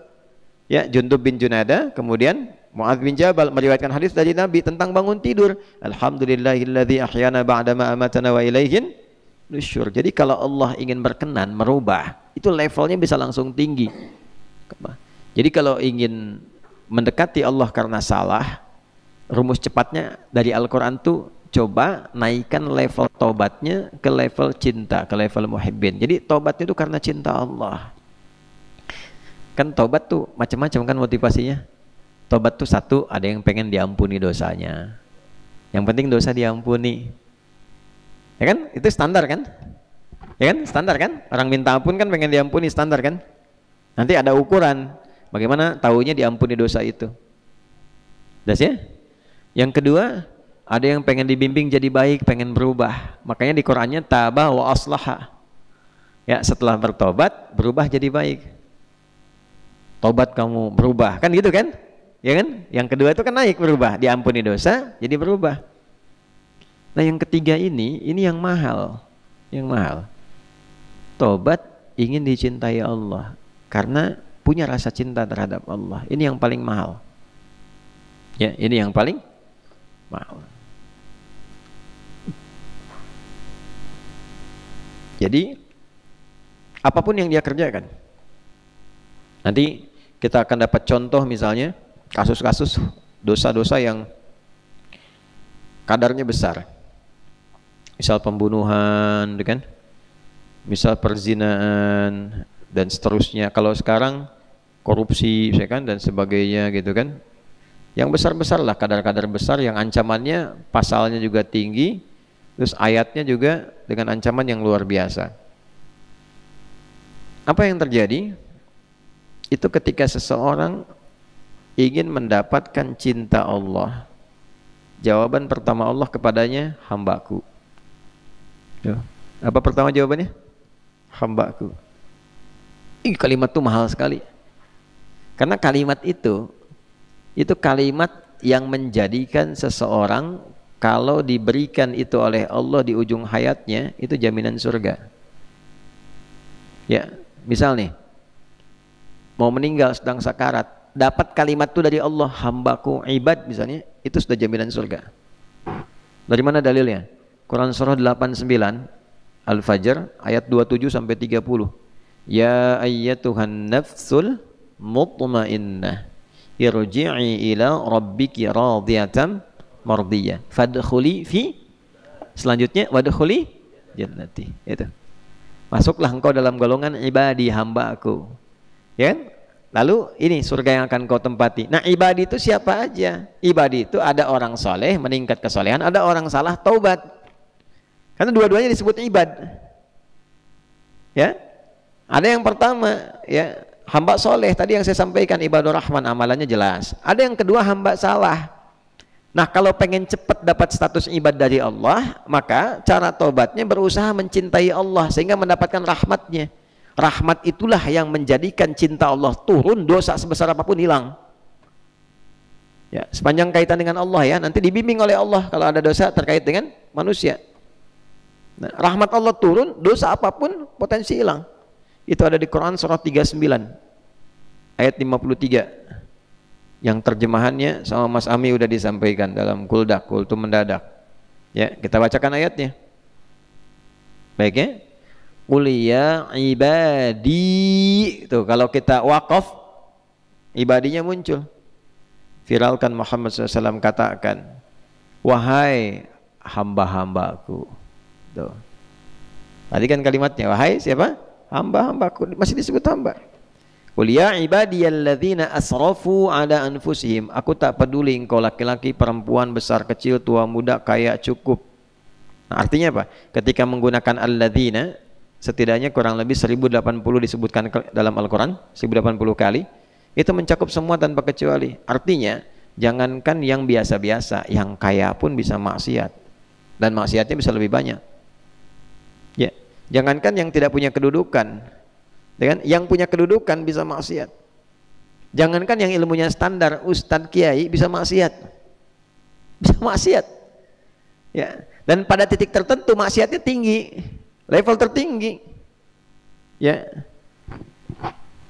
Speaker 1: Ya, Jundub bin Junadah, kemudian Muadz bin Jabal meriwayatkan hadis dari Nabi tentang bangun tidur. Alhamdulillahilladzi ahyana ba'dama amatana wa ilaihin nusyur. Jadi kalau Allah ingin berkenan merubah, itu levelnya bisa langsung tinggi. Jadi kalau ingin mendekati Allah karena salah, rumus cepatnya dari Al-Quran tuh coba naikkan level tobatnya ke level cinta, ke level muhibbin. Jadi tobatnya itu karena cinta Allah. Kan tobat tuh macam-macam kan motivasinya. Tobat tuh satu, ada yang pengen diampuni dosanya. Yang penting dosa diampuni. Ya kan? Itu standar kan? Ya kan? Standar kan? Orang minta ampun kan pengen diampuni, standar kan? Nanti ada ukuran. Bagaimana tahunya diampuni dosa itu? Jelas ya? Yang kedua, ada yang pengen dibimbing jadi baik, pengen berubah. Makanya di Qur'annya taba wa aslaha. Ya, setelah bertobat, berubah jadi baik. Tobat kamu berubah, kan gitu kan? Ya kan? Yang kedua itu kan naik, berubah, diampuni dosa jadi berubah. Nah yang ketiga ini yang mahal. Yang mahal, tobat ingin dicintai Allah karena punya rasa cinta terhadap Allah. Ini yang paling mahal. Ya, ini yang paling mahal. Jadi apapun yang dia kerjakan, nanti kita akan dapat contoh misalnya kasus-kasus dosa-dosa yang kadarnya besar, misal pembunuhan, kan? Misal perzinaan dan seterusnya. Kalau sekarang korupsi, kan, dan sebagainya gitu kan. Yang besar-besar lah, kadar-kadar besar yang ancamannya, pasalnya juga tinggi, terus ayatnya juga dengan ancaman yang luar biasa. Apa yang terjadi? Itu ketika seseorang ingin mendapatkan cinta Allah, jawaban pertama Allah kepadanya, hambaku. Ya. Apa pertama jawabannya? Hambaku. Ih, kalimat itu mahal sekali. Karena kalimat itu kalimat yang menjadikan seseorang kalau diberikan itu oleh Allah di ujung hayatnya, itu jaminan surga. Ya, misal nih, mau meninggal sedang sakarat, dapat kalimat itu dari Allah, hambaku ibad misalnya, itu sudah jaminan surga. Dari mana dalilnya? Quran surah 89 Al-Fajr ayat 27 sampai 30. Ya ayyatuhan nafsul mutmainnah irji'i ila rabbiki radiyatan mardiyah fadkhuli fi, selanjutnya wadkhuli jannati. Itu. Masuklah engkau dalam golongan ibadi, hamba-Aku. Ya kan? Lalu ini surga yang akan kau tempati. Nah, ibadi itu siapa aja? Ibadi itu ada orang soleh meningkat kesolehan, ada orang salah taubat. Karena dua-duanya disebut ibad. Ya, ada yang pertama, ya, hamba soleh tadi yang saya sampaikan, ibadur rahman, amalannya jelas. Ada yang kedua, hamba salah. Nah, kalau pengen cepat dapat status ibad dari Allah, maka cara taubatnya berusaha mencintai Allah sehingga mendapatkan rahmatnya. Rahmat itulah yang menjadikan cinta Allah turun, dosa sebesar apapun hilang. Ya, sepanjang kaitan dengan Allah ya, nanti dibimbing oleh Allah kalau ada dosa terkait dengan manusia. Nah, rahmat Allah turun, dosa apapun potensi hilang. Itu ada di Quran surah 39 ayat 53. Yang terjemahannya sama Mas Ami udah disampaikan dalam kuldak, kultum mendadak. Ya, kita bacakan ayatnya. Baik ya. Qul ya ibadi, tuh kalau kita wakaf ibadinya muncul. Viralkan Muhammad SAW, katakan wahai hamba-hambaku. Tuh. Tadi kan kalimatnya wahai siapa? Hamba-hambaku, masih disebut hamba. Qul ya ibadiyalladzina asrafu ala anfusihim, aku tak peduli engkau laki-laki, perempuan, besar kecil, tua muda, kaya cukup. Nah, artinya apa? Ketika menggunakan alladzina, setidaknya kurang lebih 1080 disebutkan dalam Al-Quran, 1080 kali, itu mencakup semua tanpa kecuali. Artinya jangankan yang biasa-biasa, yang kaya pun bisa maksiat, dan maksiatnya bisa lebih banyak. Ya, jangankan yang tidak punya kedudukan, dengan yang punya kedudukan bisa maksiat. Jangankan yang ilmunya standar, ustadz kiai bisa maksiat, ya. Dan pada titik tertentu maksiatnya tinggi, level tertinggi, ya.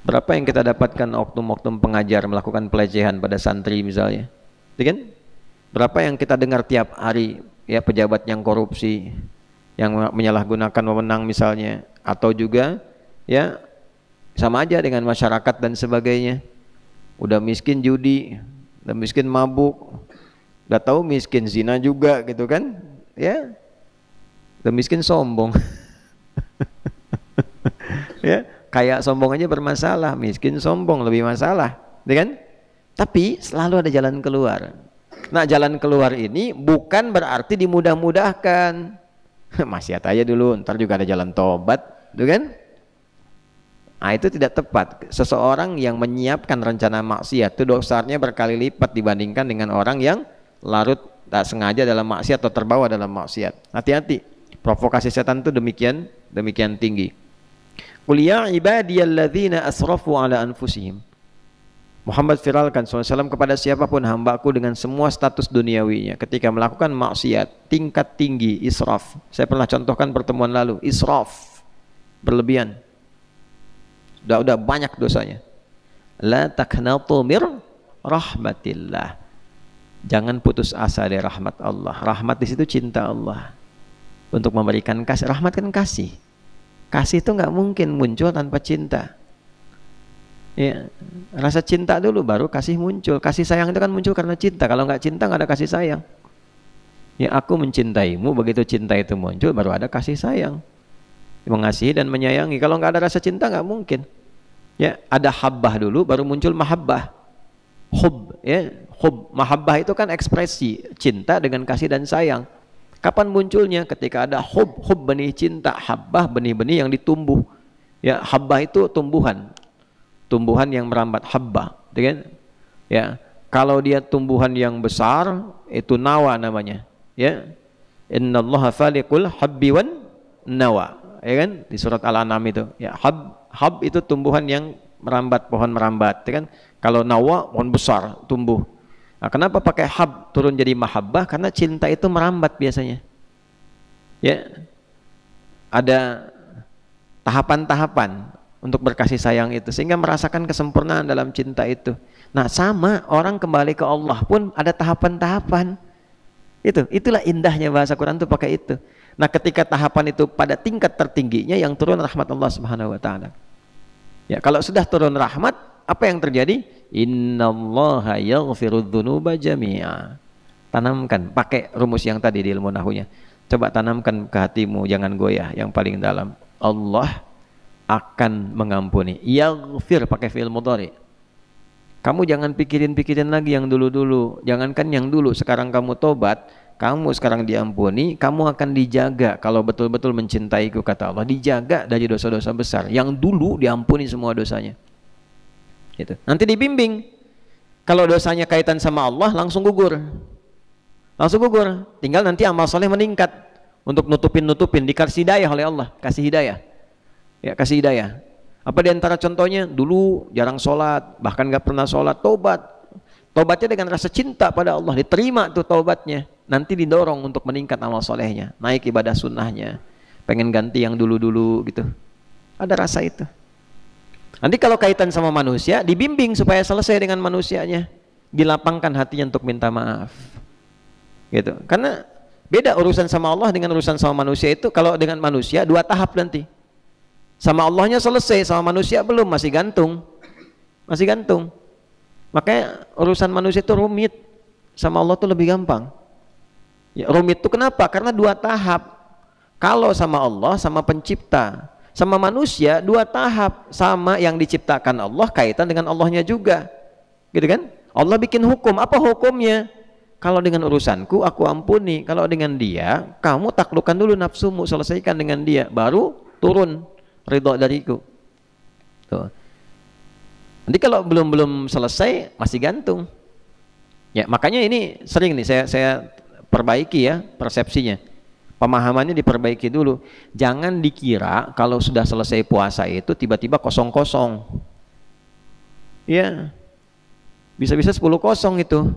Speaker 1: Berapa yang kita dapatkan oknum-oknum pengajar melakukan pelecehan pada santri misalnya, ya kan? Berapa yang kita dengar tiap hari, ya, pejabat yang korupsi, yang menyalahgunakan wewenang misalnya, atau juga ya sama aja dengan masyarakat dan sebagainya. Udah miskin judi, udah miskin mabuk, udah tahu miskin zina juga gitu kan, ya, udah miskin sombong. Ya, kayak sombong aja bermasalah, miskin sombong lebih masalah, ya kan? Tapi selalu ada jalan keluar. Nah, jalan keluar ini bukan berarti dimudah-mudahkan. Maksiat aja dulu, ntar juga ada jalan tobat, gitu kan? Nah, itu tidak tepat. Seseorang yang menyiapkan rencana maksiat itu dosanya berkali lipat dibandingkan dengan orang yang larut tak sengaja dalam maksiat atau terbawa dalam maksiat. Hati-hati, provokasi setan itu demikian tinggi. Qul ya ibadiyalladzina asrafu ala anfusihim. Muhammad firalkan SAW kepada siapapun hambaku dengan semua status duniawinya ketika melakukan maksiat tingkat tinggi, israf. Saya pernah contohkan pertemuan lalu, israf, berlebihan. Udah banyak dosanya. La taqnatu mir rahmatillah. Jangan putus asa dari rahmat Allah. Rahmat di situ cinta Allah. Untuk memberikan kasih, rahmat kan kasih. Kasih itu nggak mungkin muncul tanpa cinta. Ya, rasa cinta dulu baru kasih muncul. Kasih sayang itu kan muncul karena cinta. Kalau nggak cinta nggak ada kasih sayang. Ya, aku mencintaimu, begitu cinta itu muncul baru ada kasih sayang. Mengasihi dan menyayangi. Kalau nggak ada rasa cinta nggak mungkin. Ya, ada habbah dulu baru muncul mahabbah. Hub, ya, hub, mahabbah itu kan ekspresi cinta dengan kasih dan sayang. Kapan munculnya? Ketika ada hub benih cinta, habbah benih-benih yang ditumbuh. Ya, habbah itu tumbuhan yang merambat, habbah, kan? Ya, kalau dia tumbuhan yang besar itu nawa namanya. Ya, innallaha faliqul habbi wan nawa, ya kan? Di surat Al-An'am itu. Ya, hab itu tumbuhan yang merambat, pohon merambat, ya kan? Kalau nawa pohon besar tumbuh. Nah, kenapa pakai hab turun jadi mahabbah? Karena cinta itu merambat biasanya. Ya, ada tahapan-tahapan untuk berkasih sayang itu sehingga merasakan kesempurnaan dalam cinta itu. Nah, sama orang kembali ke Allah pun ada tahapan-tahapan. Itulah indahnya bahasa Quran itu pakai itu. Nah, ketika tahapan itu pada tingkat tertingginya yang turun rahmat Allah Subhanahu wa taala. Ya, kalau sudah turun rahmat, apa yang terjadi? Innallaha yaghfirudz dzunuba jami'a. Tanamkan, pakai rumus yang tadi di ilmu nahunya. Coba tanamkan ke hatimu, jangan goyah, yang paling dalam. Allah akan mengampuni. Yaghfir pakai fi'il mudhari. Kamu jangan pikirin lagi yang dulu-dulu. Jangankan yang dulu, sekarang kamu tobat, kamu sekarang diampuni, kamu akan dijaga kalau betul-betul mencintaiku, kata Allah. Dijaga dari dosa-dosa besar. Yang dulu diampuni semua dosanya. Gitu. Nanti dibimbing. Kalau dosanya kaitan sama Allah, langsung gugur. Tinggal nanti amal soleh meningkat untuk nutupin, dikasih hidayah oleh Allah, kasih hidayah. Ya, kasih hidayah. Apa diantara contohnya? Dulu jarang sholat, bahkan nggak pernah sholat, tobatnya dengan rasa cinta pada Allah, diterima tuh tobatnya. Nanti didorong untuk meningkat amal solehnya, naik ibadah sunnahnya, pengen ganti yang dulu-dulu gitu. Ada rasa itu. Nanti kalau kaitan sama manusia, dibimbing supaya selesai dengan manusianya, dilapangkan hatinya untuk minta maaf. Gitu. Karena beda urusan sama Allah dengan urusan sama manusia itu. Kalau dengan manusia dua tahap nanti. Sama Allahnya selesai, sama manusia belum, masih gantung. Makanya urusan manusia itu rumit, sama Allah itu lebih gampang. Ya, rumit itu kenapa? Karena dua tahap. Kalau sama Allah, sama pencipta. Sama manusia dua tahap, sama yang diciptakan Allah kaitan dengan Allahnya juga. Gitu kan? Allah bikin hukum, apa hukumnya? Kalau dengan urusanku aku ampuni, kalau dengan dia kamu taklukkan dulu nafsumu, selesaikan dengan dia, baru turun ridho dariku. Tuh. Nanti kalau belum selesai masih gantung. Ya, makanya ini sering nih saya perbaiki ya persepsinya. Pemahamannya diperbaiki dulu. Jangan dikira kalau sudah selesai puasa itu tiba-tiba kosong-kosong. Ya. Bisa-bisa 10 kosong itu.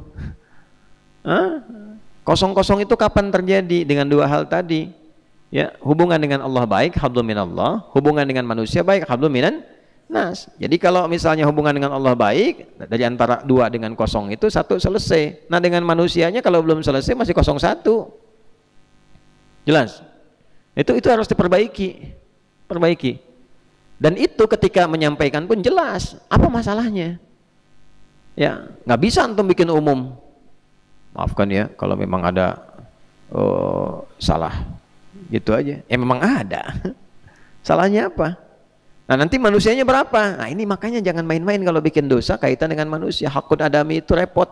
Speaker 1: Kosong-kosong itu kapan terjadi? Dengan dua hal tadi. Ya, hubungan dengan Allah baik, hablum minallah, hubungan dengan manusia baik, hablum minan nas. Jadi kalau misalnya hubungan dengan Allah baik, dari antara 2 dengan 0 itu 1 selesai. Nah dengan manusianya kalau belum selesai masih 0,1. Jelas? Itu harus diperbaiki. Perbaiki. Dan itu ketika menyampaikan pun jelas apa masalahnya. Ya, nggak bisa antum bikin umum. Maafkan ya kalau memang ada salah. Gitu aja. Ya memang ada. Salahnya apa? Nah nanti manusianya berapa? Nah ini makanya jangan main-main kalau bikin dosa kaitan dengan manusia. Hakun adami itu repot.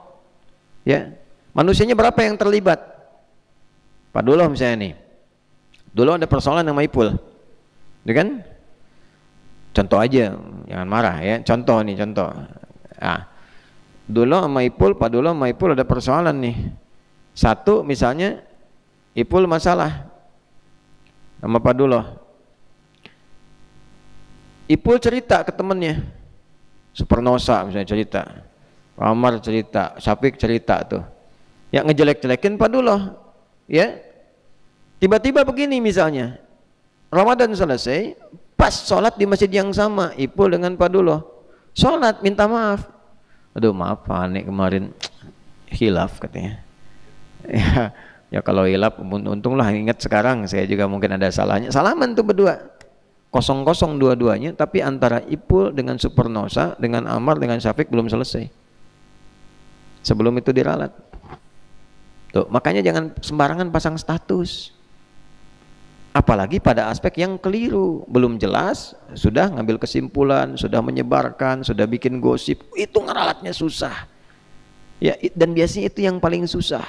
Speaker 1: Ya, manusianya berapa yang terlibat? Pak Dulu misalnya nih. Dulu ada persoalan sama Ipul, ya kan? Contoh aja, jangan marah ya. Contoh nih, contoh. Nah, Dulu sama Ipul, Pak Dulu sama Ipul ada persoalan nih. Satu misalnya Ipul masalah sama Pak Dulu. Ipul cerita ke temennya, Supernosa misalnya cerita, Amar cerita, Syafiq cerita tuh, yang ngejelek-jelekin Pak Dulu, ya. Tiba-tiba begini misalnya, Ramadan selesai, pas sholat di masjid yang sama, Ipul dengan Pak Dulu, sholat minta maaf, aduh maaf Pak Ane kemarin hilaf katanya, ya kalau hilaf untunglah ingat sekarang saya juga mungkin ada salahnya, salaman tuh berdua. 0-0 dua-duanya, tapi antara Ipul dengan Supernosa, dengan Amar, dengan Syafiq belum selesai. Sebelum itu diralat. Tuh, makanya jangan sembarangan pasang status. Apalagi pada aspek yang keliru, belum jelas, sudah ngambil kesimpulan, sudah menyebarkan, sudah bikin gosip, itu ngeralatnya susah. Ya, dan biasanya itu yang paling susah.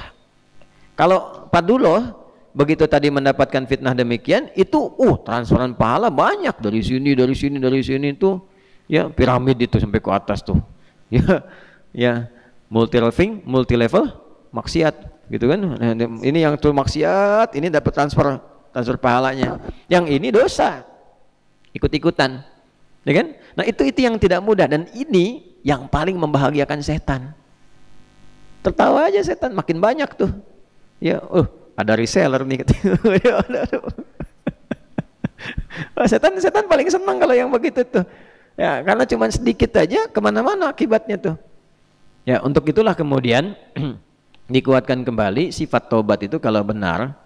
Speaker 1: Kalau Pak Duloh begitu tadi mendapatkan fitnah demikian, itu transferan pahala banyak dari sini itu, ya piramid itu sampai ke atas tuh, ya multi level maksiat gitu kan. Nah, ini yang tuh maksiat, ini dapat transfer pahalanya, yang ini dosa ikut-ikutan, ya kan. Nah itu yang tidak mudah, dan ini yang paling membahagiakan setan. Tertawa aja setan, makin banyak tuh, ya ada reseller nih setan paling senang kalau yang begitu tuh, ya karena cuma sedikit aja kemana-mana akibatnya tuh. Ya untuk itulah kemudian dikuatkan kembali sifat taubat itu. Kalau benar,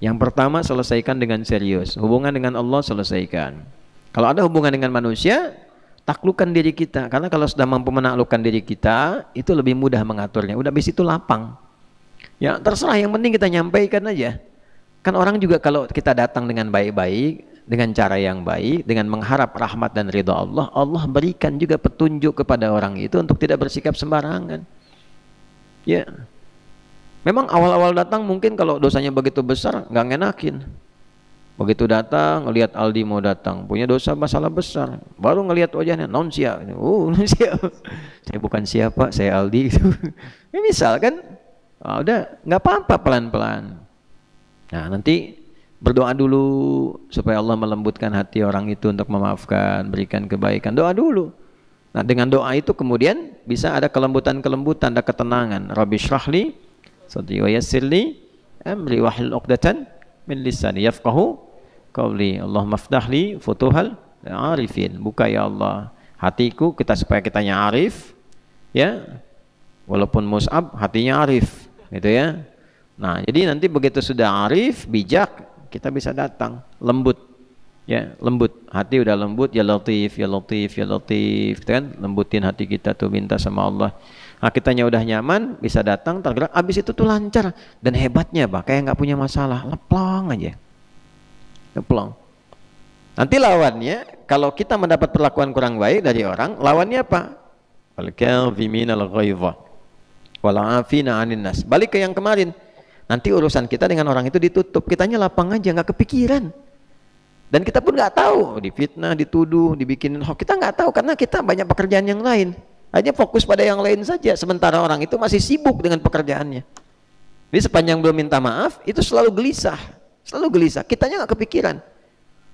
Speaker 1: yang pertama selesaikan dengan serius, hubungan dengan Allah selesaikan. Kalau ada hubungan dengan manusia, taklukkan diri kita, karena kalau sudah mampu menaklukkan diri kita, itu lebih mudah mengaturnya. Udah habis itu lapang. Ya terserah, yang penting kita nyampaikan aja. Kan orang juga kalau kita datang dengan baik-baik, dengan cara yang baik, dengan mengharap rahmat dan ridha Allah, Allah berikan juga petunjuk kepada orang itu untuk tidak bersikap sembarangan. Ya, memang awal-awal datang mungkin kalau dosanya begitu besar nggak ngenakin. Begitu datang, ngelihat Aldi mau datang, punya dosa masalah besar, baru ngelihat wajahnya, non siap, saya bukan siapa, saya Aldi gitu. Ini misal kan. Udah nggak apa-apa, pelan-pelan. Nah nanti berdoa dulu supaya Allah melembutkan hati orang itu untuk memaafkan, berikan kebaikan. Doa dulu. Nah dengan doa itu kemudian bisa ada kelembutan, ada ketenangan. Rabbi syrahli sadri wa yassirli amri wahlul 'uqdatan min lisani yafqahu qawli. Allahumma ftahli futuhal arifin. Buka ya Allah hatiku supaya kitanya arif, ya. Walaupun Mus'ab hatinya arif, gitu ya. Nah jadi nanti begitu sudah arif, bijak, kita bisa datang lembut, ya lembut, hati udah lembut, ya latif, ya latif, ya latif, gitu kan. Lembutin hati kita tuh, minta sama Allah. Nah kitanya udah nyaman, bisa datang, tergerak, abis itu tuh lancar. Dan hebatnya kayak nggak punya masalah, leplong aja, leplong. Nanti lawannya, kalau kita mendapat perlakuan kurang baik dari orang, lawannya apa? Al-kadhimina al-ghaidha wal'afina 'anil nas. Balik ke yang kemarin. Nanti urusan kita dengan orang itu ditutup, kitanya lapang aja, nggak kepikiran. Dan kita pun nggak tahu, difitnah, dituduh, dibikinin hoax, kita nggak tahu karena kita banyak pekerjaan yang lain. Hanya fokus pada yang lain saja, sementara orang itu masih sibuk dengan pekerjaannya. Jadi sepanjang belum minta maaf, itu selalu gelisah, kitanya nggak kepikiran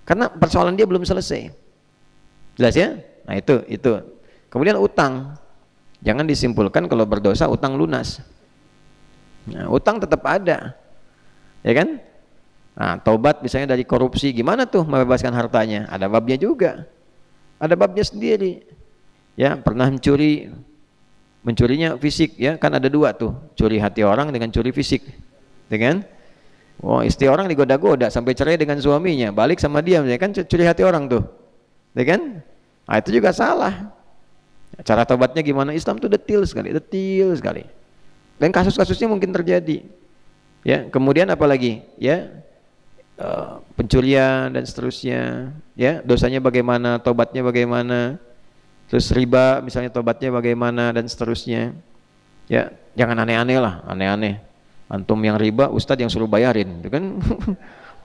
Speaker 1: karena persoalan dia belum selesai. Jelas ya? Nah itu. Kemudian utang. Jangan disimpulkan kalau berdosa utang lunas. Nah, utang tetap ada, ya kan? Nah, taubat misalnya dari korupsi, gimana tuh membebaskan hartanya? Ada babnya juga. ada babnya sendiri. Ya, pernah mencurinya fisik, ya kan ada dua tuh, curi hati orang dengan curi fisik, dengan istri orang digoda-goda sampai cerai dengan suaminya, balik sama dia, ya kan curi hati orang tuh, ya kan? Nah, itu juga salah. Cara tobatnya gimana? Islam tuh detail sekali, detail sekali. Dan kasus-kasusnya mungkin terjadi. Ya, kemudian apalagi? Ya, pencurian dan seterusnya. Ya, dosanya bagaimana? Tobatnya bagaimana? Terus riba, misalnya tobatnya bagaimana dan seterusnya. Ya, jangan aneh-aneh lah, aneh-aneh. Antum yang riba, ustadz yang suruh bayarin, itu kan?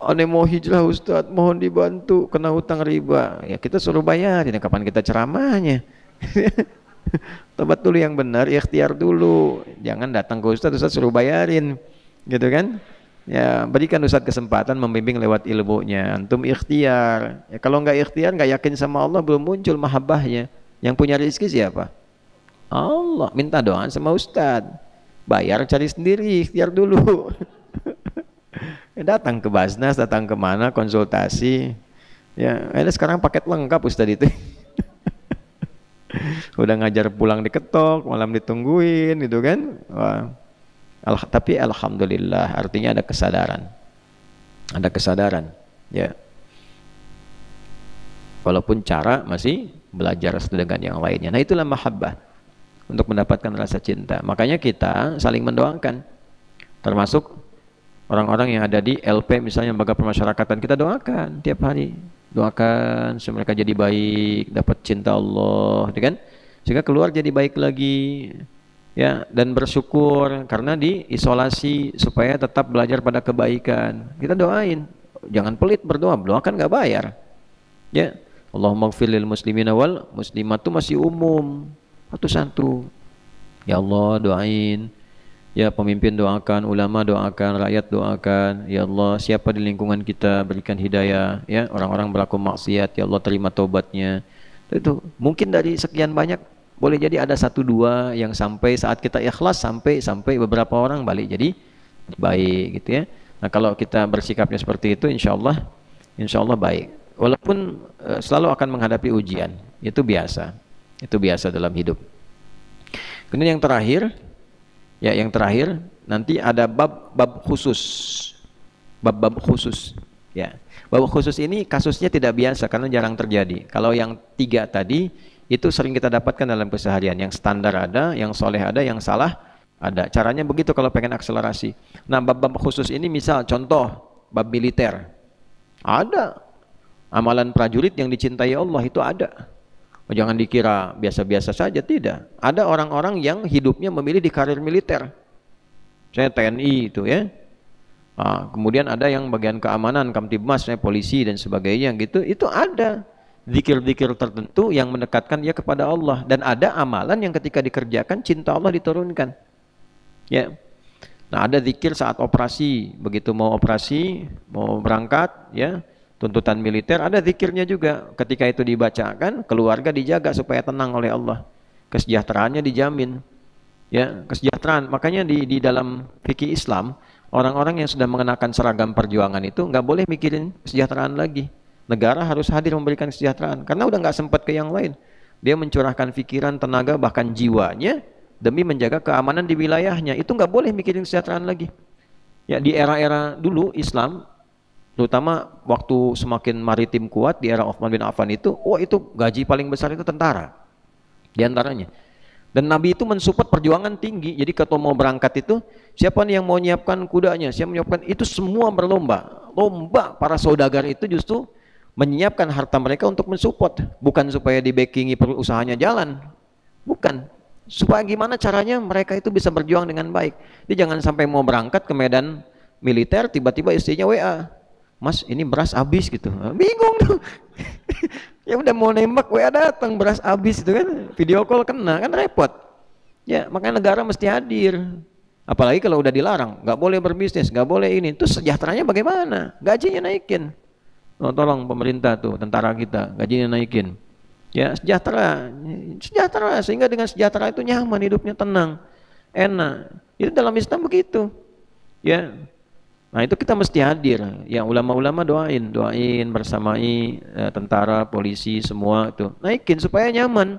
Speaker 1: Aneh mau hijrah ustadz, mohon dibantu, kena hutang riba. Ya kita suruh bayarin, kapan kita ceramahnya? Tobat dulu yang benar, ikhtiar dulu. Jangan datang ke ustadz suruh bayarin, gitu kan? Ya berikan ustadz kesempatan membimbing lewat ilmunya. Antum ikhtiar. Ya, kalau nggak ikhtiar, nggak yakin sama Allah, belum muncul mahabbahnya. Yang punya rezeki siapa? Allah. Minta doa sama ustadz. Bayar cari sendiri, ikhtiar dulu. Datang ke Basnas, datang ke mana, konsultasi. Ya, sekarang paket lengkap ustadz itu. Udah ngajar pulang diketok, malam ditungguin gitu kan. Wah. Tapi alhamdulillah, artinya ada kesadaran. Ada kesadaran, ya. Walaupun cara masih belajar dengan yang lainnya. Nah, itulah mahabbah, untuk mendapatkan rasa cinta. Makanya kita saling mendoakan. Termasuk orang-orang yang ada di LP misalnya, lembaga pemasyarakatan, kita doakan tiap hari. Doakan supaya mereka jadi baik, dapat cinta Allah, kan? Sehingga keluar jadi baik lagi, ya, dan bersyukur karena diisolasi supaya tetap belajar pada kebaikan. Kita doain, jangan pelit berdoa, doakan nggak bayar, ya. Allahumma ighfir lil muslimina wal muslimat, itu masih umum, satu-satu. Ya Allah doain, ya pemimpin doakan, ulama doakan, rakyat doakan. Ya Allah, siapa di lingkungan kita berikan hidayah, ya, orang-orang berlaku maksiat, ya Allah terima taubatnya. Itu mungkin dari sekian banyak, boleh jadi ada satu dua yang sampai saat kita ikhlas, sampai beberapa orang balik jadi baik, gitu ya. Nah, kalau kita bersikapnya seperti itu, insya Allah baik. Walaupun selalu akan menghadapi ujian, itu biasa dalam hidup. Kemudian yang terakhir, nanti ada bab khusus. Bab khusus. Ya. Bab khusus ini kasusnya tidak biasa karena jarang terjadi. Kalau yang 3 tadi itu sering kita dapatkan dalam keseharian. Yang standar ada, yang soleh ada, yang salah ada. Caranya begitu kalau pengen akselerasi. Nah, bab khusus ini misal contoh bab militer. Ada amalan prajurit yang dicintai Allah, itu ada. Jangan dikira biasa-biasa saja, tidak. Ada orang-orang yang hidupnya memilih di karir militer. Saya TNI itu, ya. Nah, kemudian ada yang bagian keamanan, Kamtibmas, polisi dan sebagainya gitu. Itu ada zikir-zikir tertentu yang mendekatkan dia kepada Allah, dan ada amalan yang ketika dikerjakan cinta Allah diturunkan. Ya. Nah, ada zikir saat operasi, begitu mau operasi, mau berangkat, ya. Tuntutan militer ada zikirnya juga. Ketika itu dibacakan, keluarga dijaga supaya tenang oleh Allah. Kesejahteraannya dijamin. Ya, kesejahteraan. Makanya di dalam fikih Islam, orang-orang yang sudah mengenakan seragam perjuangan itu nggak boleh mikirin kesejahteraan lagi. Negara harus hadir memberikan kesejahteraan karena udah nggak sempat ke yang lain. Dia mencurahkan pikiran, tenaga, bahkan jiwanya demi menjaga keamanan di wilayahnya. Itu nggak boleh mikirin kesejahteraan lagi. Ya, di era-era dulu Islam, terutama waktu semakin maritim kuat di era Utsman bin Affan itu, itu gaji paling besar itu tentara di antaranya. Dan Nabi itu mensupport perjuangan tinggi. Jadi kalau mau berangkat itu, siapa nih yang mau menyiapkan kudanya, siapa menyiapkan, itu semua berlomba. Lomba para saudagar itu justru menyiapkan harta mereka untuk mensupport, bukan supaya di backingi usahanya jalan, bukan. Supaya gimana caranya mereka itu bisa berjuang dengan baik. Jadi jangan sampai mau berangkat ke medan militer, tiba-tiba istrinya WA, Mas ini beras habis gitu, bingung tuh. Ya udah mau nembak WA datang beras habis itu kan, video call kena kan repot. Ya makanya negara mesti hadir. Apalagi kalau udah dilarang, nggak boleh berbisnis, nggak boleh ini. Terus sejahteranya bagaimana? Gajinya naikin. Tolong pemerintah tuh, tentara kita gajinya naikin. Ya sejahtera sehingga dengan sejahtera itu nyaman hidupnya, tenang, enak. Itu dalam Islam begitu. Ya. Nah itu kita mesti hadir. Yang ulama-ulama doain bersamai tentara, polisi semua itu naikin supaya nyaman.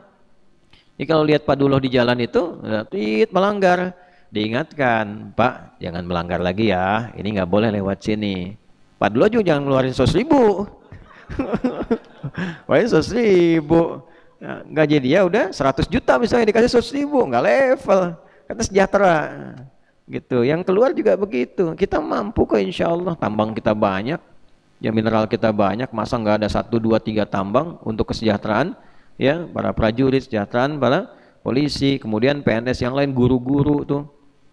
Speaker 1: Jadi kalau lihat Pak Duloh di jalan itu, melanggar, diingatkan, Pak jangan melanggar lagi ya, ini nggak boleh lewat sini. Pak Duloh juga jangan ngeluarin 100.000. Wah 100.000, gaji dia udah 100 juta misalnya dikasih 100.000, nggak level, kata sejahtera. Gitu. Yang keluar juga begitu. Kita mampu kok insya Allah. Tambang kita banyak, ya mineral kita banyak. Masa nggak ada 1, 2, 3 tambang untuk kesejahteraan? Ya, para prajurit, kesejahteraan para polisi, kemudian PNS yang lain, guru-guru tuh.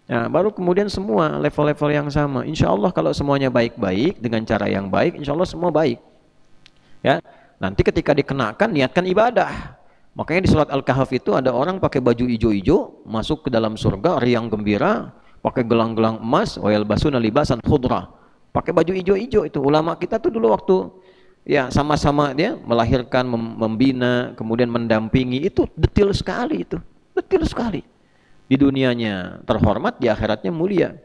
Speaker 1: Nah, baru kemudian semua level-level yang sama. Insya Allah kalau semuanya baik-baik dengan cara yang baik, insya Allah semua baik. Ya, nanti ketika dikenakan niatkan ibadah. Makanya di surat Al-Kahf itu ada orang pakai baju hijau-hijau masuk ke dalam surga riang gembira, pakai gelang-gelang emas, wa yalbasuna libasan khudra, pakai baju hijau-hijau. Itu ulama kita tuh dulu waktu ya sama-sama dia melahirkan, membina, kemudian mendampingi, itu detail sekali, itu detail sekali. Di dunianya terhormat, di akhiratnya mulia.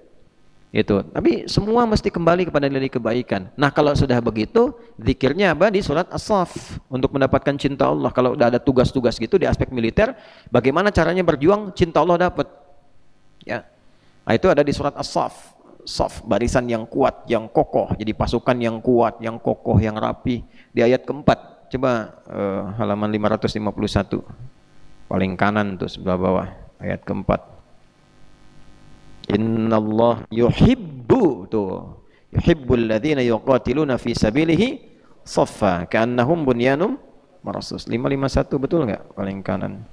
Speaker 1: Itu. Tapi semua mesti kembali kepada nilai kebaikan. Nah, kalau sudah begitu, zikirnya apa? Di surat As-Saff untuk mendapatkan cinta Allah. Kalau udah ada tugas-tugas gitu di aspek militer, bagaimana caranya berjuang cinta Allah dapat? Ya. Nah, itu ada di surat As-Saff. Saff, barisan yang kuat, yang kokoh, jadi pasukan yang kuat, yang kokoh, yang rapi. Di ayat keempat, coba halaman 551, paling kanan tuh sebelah bawah, ayat keempat. Innallah yuhibbu, tuh, yuhibbul ladzina yuqatiluna fi sabilihi shaffa ka'annahum bunyanum marsus. 551 betul enggak? Paling kanan.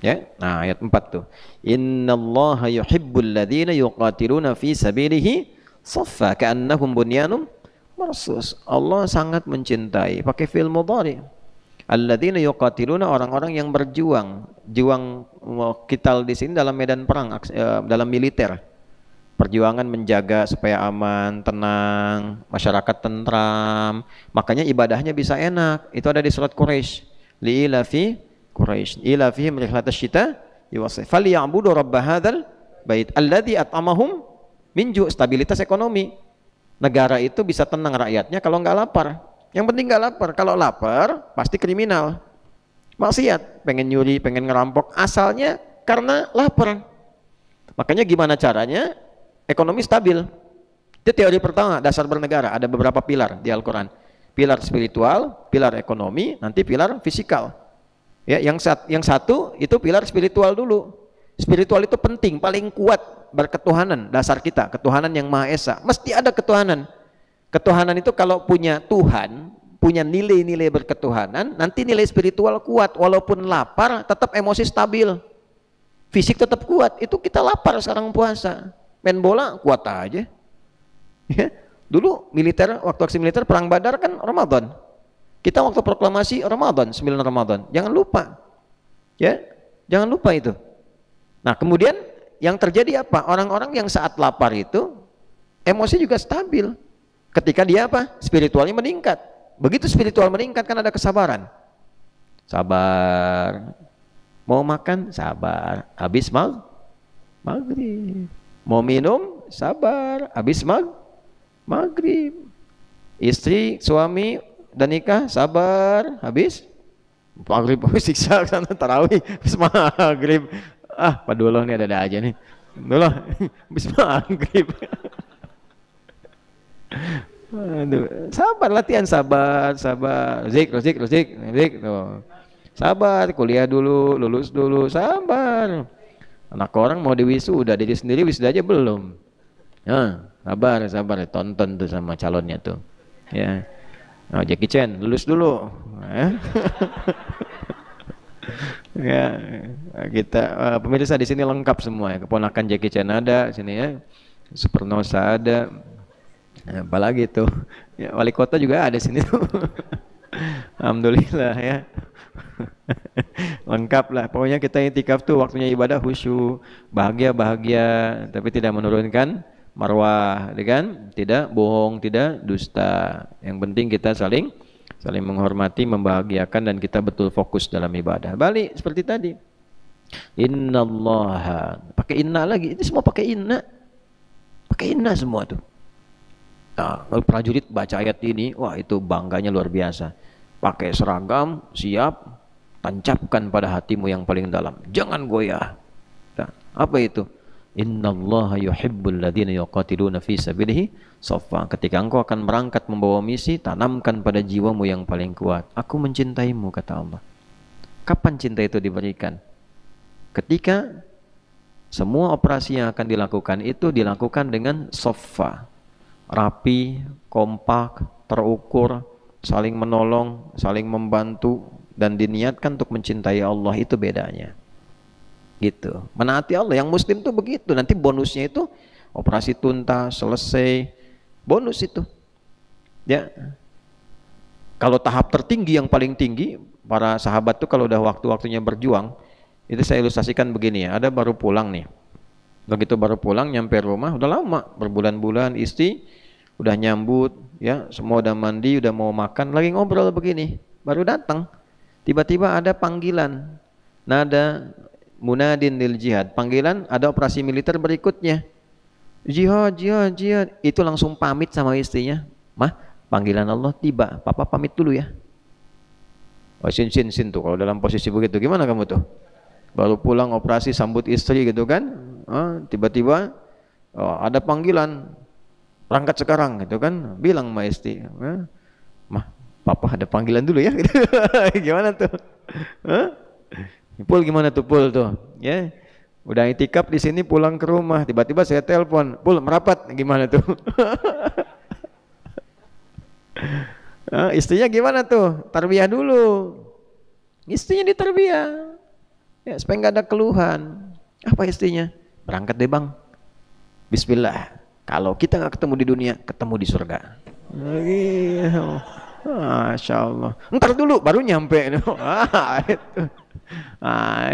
Speaker 1: Ya, nah ayat 4 tuh. Innallaha yuhibbul ladzina yuqatiluna fi sabilihi shaffa ka'annahum bunyanum marsus. Allah sangat mencintai, pakai fi'il mudhari. Alladzina yuqatiluna, orang-orang yang berjuang, qital di sini dalam medan perang, dalam militer. Perjuangan menjaga supaya aman, tenang, masyarakat tentram. Makanya ibadahnya bisa enak. Itu ada di surat Quraisy. Li'ilafi Quraisy, ilafihim rihlatasy syita yuwasif. Falyabudu rabb hadzal bait alladzi at'amahum min ju'. Stabilitas ekonomi. Negara itu bisa tenang rakyatnya kalau nggak lapar. Yang penting nggak lapar. Kalau lapar pasti kriminal, maksiat, pengen nyuri, pengen ngerampok, asalnya karena lapar. Makanya gimana caranya ekonomi stabil? Itu teori pertama dasar bernegara. Ada beberapa pilar di Al-Quran. Pilar spiritual, pilar ekonomi, nanti pilar fisikal. Ya, yang satu itu pilar spiritual dulu. Spiritual itu penting, paling kuat, berketuhanan, dasar kita, ketuhanan yang Maha Esa. Mesti ada ketuhanan. Ketuhanan itu kalau punya Tuhan, punya nilai-nilai berketuhanan, nanti nilai spiritual kuat. Walaupun lapar, tetap emosi stabil, fisik tetap kuat. Itu kita lapar sekarang puasa, main bola kuat aja. Ya. Dulu militer, waktu aksi militer perang Badar kan Ramadan. Kita waktu proklamasi Ramadan, 9 Ramadan. Jangan lupa. Ya, jangan lupa itu. Nah, kemudian yang terjadi apa? Orang-orang yang saat lapar itu emosi juga stabil. Ketika dia apa? Spiritualnya meningkat. Begitu spiritual meningkat kan ada kesabaran. Sabar. Mau makan? Sabar. Habis maghrib. Mau minum? Sabar. Habis maghrib. Istri, suami dan nikah? Sabar. Habis maghrib. Siksa sana tarawih. Habis maghrib. Ah, Pak Duloh ini ada aja nih. Duloh, habis maghrib. Aduh, sabar, latihan, sabar. Zik. Tuh. Sabar, kuliah dulu, lulus dulu, sabar. Anak orang mau diwisuda, diri sendiri wisuda aja belum. Nah, sabar, tonton tuh sama calonnya tuh. Ya, oh, Jackie Chan, lulus dulu. Ya, kita pemirsa di sini lengkap semua ya. Keponakan Jackie Chan ada sini ya, Supernosa ada. Apalagi tuh ya, wali kota juga ada sini tuh. Alhamdulillah ya. Lengkap lah, pokoknya kita i'tikaf tuh waktunya ibadah khusyuk, bahagia tapi tidak menurunkan marwah, kan? Tidak bohong, tidak dusta. Yang penting kita saling menghormati, membahagiakan, dan kita betul fokus dalam ibadah. Balik seperti tadi, innallaha, pakai inna lagi, ini semua pakai inna. pakai inna semua tuh. Nah, kalau prajurit baca ayat ini, wah itu bangganya luar biasa. Pakai seragam, siap, tancapkan pada hatimu yang paling dalam. Jangan goyah. Nah, apa itu? Innallaha yuhibbul ladzina yuqatiluna fi sabilihi shaffa. Ketika engkau akan berangkat membawa misi, tanamkan pada jiwamu yang paling kuat. Aku mencintaimu, kata Allah. Kapan cinta itu diberikan? Ketika semua operasi yang akan dilakukan itu dilakukan dengan shaffa. Rapi, kompak, terukur, saling menolong, saling membantu, dan diniatkan untuk mencintai Allah. Itu bedanya gitu. Menaati Allah, yang muslim tuh begitu. Nanti bonusnya itu operasi tuntas, selesai, bonus itu ya. Kalau tahap tertinggi, yang paling tinggi, para sahabat tuh kalau udah waktu-waktunya berjuang, itu saya ilustrasikan begini ya. Ada baru pulang nih, begitu baru pulang nyampe rumah, udah lama berbulan-bulan, istri udah nyambut ya, semua udah mandi, udah mau makan, lagi ngobrol begini, baru datang tiba-tiba ada panggilan, nada munadin lil jihad, panggilan ada operasi militer berikutnya, jihad jihad jihad. Itu langsung pamit sama istrinya, mah panggilan Allah tiba, papa pamit dulu ya. Oh, sin tuh kalau dalam posisi begitu gimana kamu tuh, baru pulang operasi sambut istri gitu kan, tiba-tiba ada panggilan, berangkat sekarang gitu kan, bilang sama istri, mah papa ada panggilan dulu ya. Gimana tuh? Pul gimana tuh Pul tuh ya, udah itikaf di sini, pulang ke rumah tiba-tiba saya telepon, Pul merapat, gimana tuh? Istrinya gimana tuh? Tarbiyah dulu, istrinya ditarbiyah ya, supaya nggak ada keluhan. Apa istrinya? Berangkat deh bang, bismillah, kalau kita nggak ketemu di dunia, ketemu di surga. Masya Allah. Ntar dulu baru nyampe.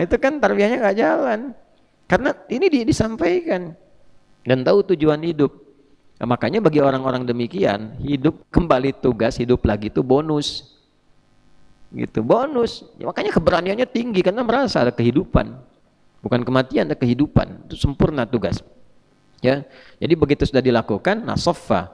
Speaker 1: Itu kan tarbiyahnya nggak jalan, karena ini disampaikan dan tahu tujuan hidup. Nah, makanya bagi orang-orang demikian, hidup kembali tugas, hidup lagi itu bonus gitu, bonus ya, makanya keberaniannya tinggi karena merasa ada kehidupan, bukan kematian, ada kehidupan, itu sempurna tugas ya. Jadi begitu sudah dilakukan, nah sofa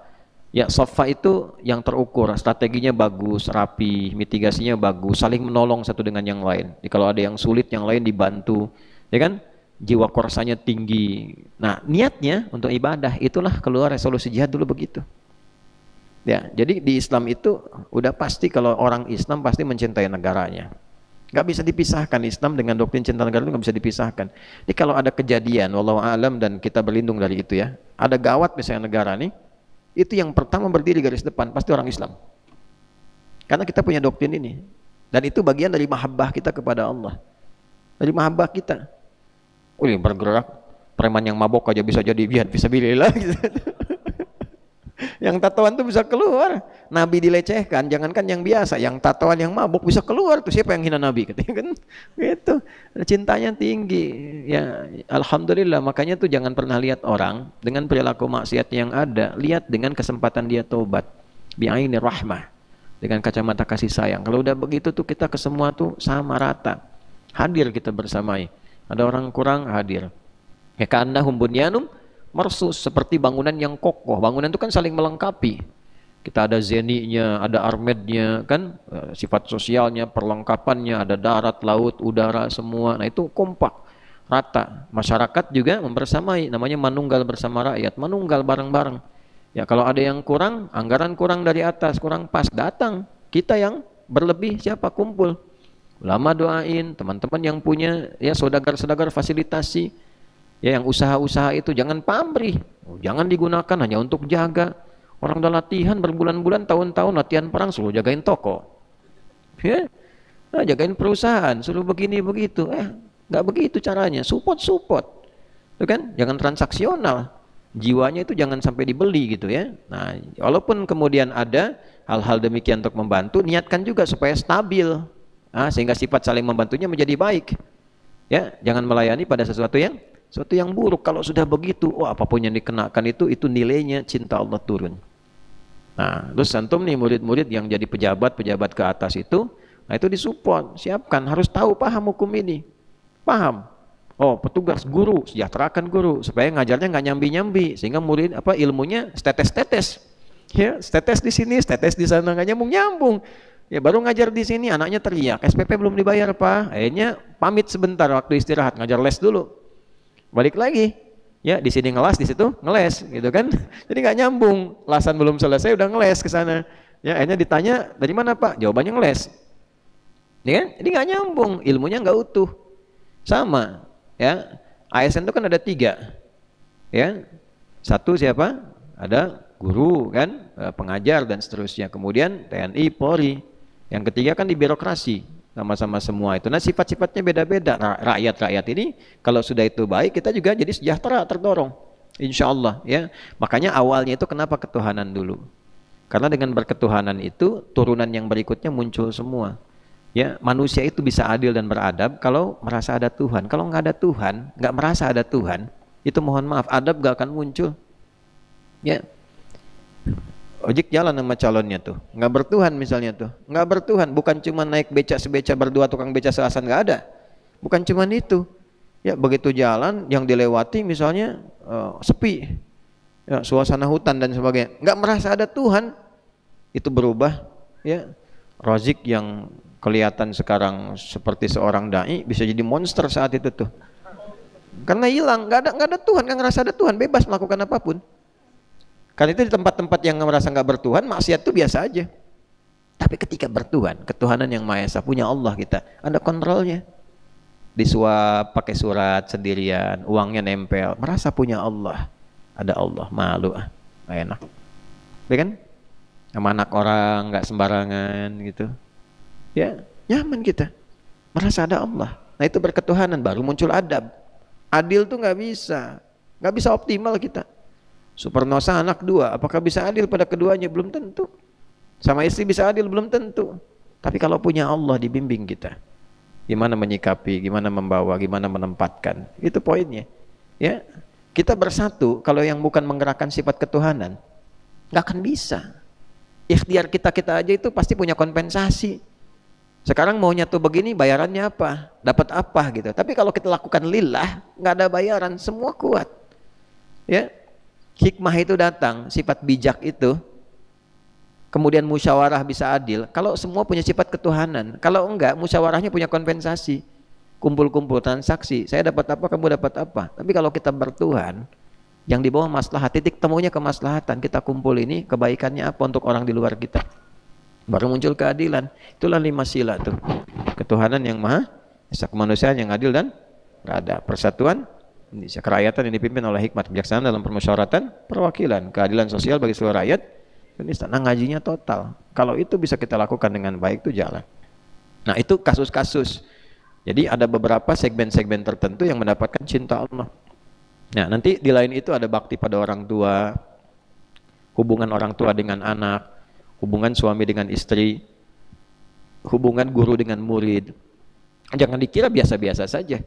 Speaker 1: ya, sofa itu yang terukur, strateginya bagus, rapi, mitigasinya bagus, saling menolong satu dengan yang lain. Jadi kalau ada yang sulit, yang lain dibantu, ya kan? Jiwa korsanya tinggi. Nah, niatnya untuk ibadah, itulah keluar resolusi jihad dulu begitu. Ya, jadi di Islam itu udah pasti kalau orang Islam pasti mencintai negaranya. Gak bisa dipisahkan, Islam dengan doktrin cinta negara itu gak bisa dipisahkan. Jadi kalau ada kejadian, wallahu alam, dan kita berlindung dari itu ya, ada gawat misalnya negara nih, itu yang pertama berdiri garis depan pasti orang Islam, karena kita punya doktrin ini, dan itu bagian dari mahabbah kita kepada Allah, dari mahabbah kita. Bergerak, preman yang mabok aja bisa jadi jihad fisabilillah gitu. Yang tatoan tuh bisa keluar, Nabi dilecehkan, jangankan yang biasa, yang tatoan yang mabuk bisa keluar tuh, siapa yang hina Nabi katanya kan, gitu. Cintanya tinggi ya, alhamdulillah. Makanya tuh jangan pernah lihat orang dengan perilaku maksiat yang ada, lihat dengan kesempatan dia tobat, bi'aini rahmah, dengan kacamata kasih sayang. Kalau udah begitu tuh kita ke semua tuh sama rata, hadir kita bersamai. Ada orang kurang, hadir ya, karena bunyanum marsus, seperti bangunan yang kokoh. Bangunan itu kan saling melengkapi. Kita ada zeninya, ada armednya kan, sifat sosialnya, perlengkapannya, ada darat, laut, udara, semua. Nah itu kompak, rata. Masyarakat juga membersamai, namanya manunggal bersama rakyat, manunggal bareng-bareng. Ya kalau ada yang kurang, anggaran kurang dari atas, kurang pas, datang. Kita yang berlebih, siapa? Kumpul. Ulama doain, teman-teman yang punya ya saudagar-saudagar fasilitasi. Ya yang usaha-usaha itu jangan pamrih, jangan digunakan hanya untuk jaga. Orang udah latihan berbulan-bulan, tahun-tahun latihan perang, suruh jagain toko, ya, nah, jagain perusahaan, suruh begini begitu. Nggak begitu caranya. Support, itu kan? Jangan transaksional. Jiwanya itu jangan sampai dibeli gitu ya. Nah, walaupun kemudian ada hal-hal demikian untuk membantu, niatkan juga supaya stabil, sehingga sifat saling membantunya menjadi baik. Ya, jangan melayani pada sesuatu yang buruk. Kalau sudah begitu, apapun yang dikenakan itu nilainya cinta Allah turun. Nah, terus antum nih murid-murid yang jadi pejabat ke atas itu, nah itu disupport, siapkan, harus tahu, paham hukum ini, paham. Oh, petugas guru, sejahterakan guru supaya ngajarnya nggak nyambi-nyambi sehingga murid ilmunya tetes-tetes. Ya, tetes di sini, tetes di sana, nggak nyambung-nyambung. Ya baru ngajar di sini anaknya teriak, SPP belum dibayar Pak. Akhirnya pamit sebentar waktu istirahat, ngajar les dulu. Balik lagi. Ya, di sini ngelas, di situ ngeles gitu kan. Jadi nggak nyambung. Lasan belum selesai udah ngeles ke sana. Ya, akhirnya ditanya, "Dari mana Pak?" Jawabannya ngeles. Ya kan? Jadi nggak nyambung, ilmunya nggak utuh. Sama, ya. ASN itu kan ada 3. Ya. Satu siapa? Ada guru kan, pengajar dan seterusnya. Kemudian TNI, Polri. Yang ketiga kan di birokrasi, sama-sama semua itu. Nah, sifat-sifatnya beda-beda. Rakyat-rakyat ini kalau sudah itu baik, kita juga jadi sejahtera, terdorong. Insya Allah, ya. Makanya awalnya itu kenapa ketuhanan dulu? Karena dengan berketuhanan itu turunan yang berikutnya muncul semua. Ya, manusia itu bisa adil dan beradab kalau merasa ada Tuhan. Kalau nggak ada Tuhan, nggak merasa ada Tuhan, itu mohon maaf, adab nggak akan muncul. Ya. Ojek jalan sama calonnya tuh, nggak bertuhan misalnya tuh, nggak bertuhan, bukan cuma naik beca sebeca berdua tukang beca selasan, nggak ada, bukan cuma itu. Ya begitu jalan yang dilewati misalnya sepi, ya, suasana hutan dan sebagainya, nggak merasa ada Tuhan, itu berubah. Ya, Razik yang kelihatan sekarang seperti seorang dai bisa jadi monster saat itu tuh, karena hilang, nggak ada Tuhan, nggak ngerasa ada Tuhan, bebas melakukan apapun. Karena itu di tempat-tempat yang merasa nggak bertuhan, maksiat itu biasa aja. Tapi ketika bertuhan, ketuhanan yang Maha Esa, punya Allah kita, ada kontrolnya. Disuap pakai surat sendirian, uangnya nempel, merasa punya Allah. Ada Allah, malu enak. Ya kan? Sama anak orang nggak sembarangan gitu. Ya, nyaman kita. Merasa ada Allah. Nah, itu berketuhanan baru muncul adab. Adil tuh nggak bisa optimal kita. Supernosa anak 2, apakah bisa adil pada keduanya? Belum tentu. Sama istri bisa adil? Belum tentu. Tapi kalau punya Allah dibimbing kita, gimana menyikapi, gimana membawa, gimana menempatkan, itu poinnya. Ya, kita bersatu. Kalau yang bukan menggerakkan sifat ketuhanan, nggak akan bisa. Ikhtiar kita aja itu pasti punya kompensasi. Sekarang maunya tuh begini, bayarannya apa? Dapat apa gitu. Tapi kalau kita lakukan lillah, nggak ada bayaran, semua kuat. Ya. Hikmah itu datang, sifat bijak itu, kemudian musyawarah bisa adil. Kalau semua punya sifat ketuhanan, kalau enggak, musyawarahnya punya kompensasi, kumpul-kumpul transaksi, saya dapat apa, kamu dapat apa. Tapi kalau kita bertuhan, yang di bawah maslahat, titik temunya kemaslahatan, kita kumpul ini, kebaikannya apa untuk orang di luar kita. Baru muncul keadilan. Itulah 5 sila tuh. Ketuhanan yang Maha Esa, kemanusiaan yang adil dan beradab, persatuan Indonesia, kerakyatan yang dipimpin oleh hikmat kebijaksanaan dalam permusyawaratan, perwakilan, keadilan sosial bagi seluruh rakyat Indonesia. Nah, ngajinya total. Kalau itu bisa kita lakukan dengan baik, itu jalan. Nah, itu kasus-kasus. Jadi ada beberapa segmen-segmen tertentu yang mendapatkan cinta Allah. Nah, nanti di lain itu ada bakti pada orang tua, hubungan orang tua dengan anak, hubungan suami dengan istri, hubungan guru dengan murid. Jangan dikira biasa-biasa saja.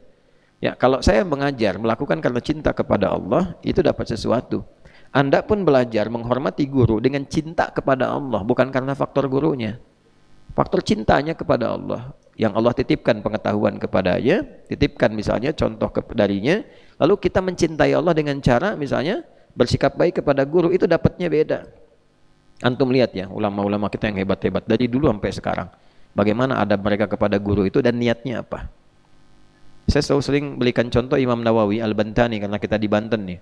Speaker 1: Ya, kalau saya mengajar, melakukan karena cinta kepada Allah, itu dapat sesuatu. Anda pun belajar menghormati guru dengan cinta kepada Allah, bukan karena faktor gurunya. Faktor cintanya kepada Allah. Yang Allah titipkan pengetahuan kepadanya, titipkan misalnya contoh darinya, lalu kita mencintai Allah dengan cara misalnya bersikap baik kepada guru, itu dapatnya beda. Antum lihat ya, ulama-ulama kita yang hebat-hebat, dari dulu sampai sekarang. Bagaimana adab mereka kepada guru itu dan niatnya apa? Saya selalu sering berikan contoh Imam Nawawi Al-Bantani, karena kita di Banten nih.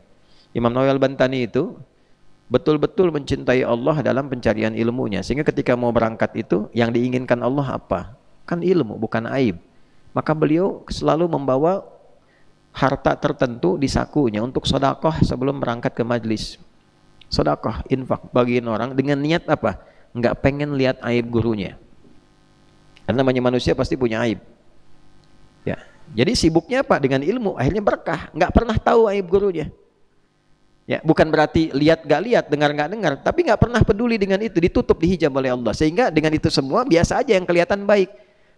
Speaker 1: Imam Nawawi Al-Bantani itu betul-betul mencintai Allah dalam pencarian ilmunya, sehingga ketika mau berangkat itu yang diinginkan Allah apa? Kan ilmu, bukan aib. Maka beliau selalu membawa harta tertentu di sakunya untuk sedekah sebelum berangkat ke majlis. Sedekah, infak, bagiin orang dengan niat apa? Enggak pengen lihat aib gurunya. Karena namanya manusia pasti punya aib. Ya. Jadi sibuknya apa? Dengan ilmu, akhirnya berkah. Nggak pernah tahu aib gurunya. Ya, bukan berarti lihat nggak lihat, dengar nggak dengar, tapi nggak pernah peduli dengan itu, ditutup, dihijab oleh Allah. Sehingga dengan itu semua biasa aja yang kelihatan baik.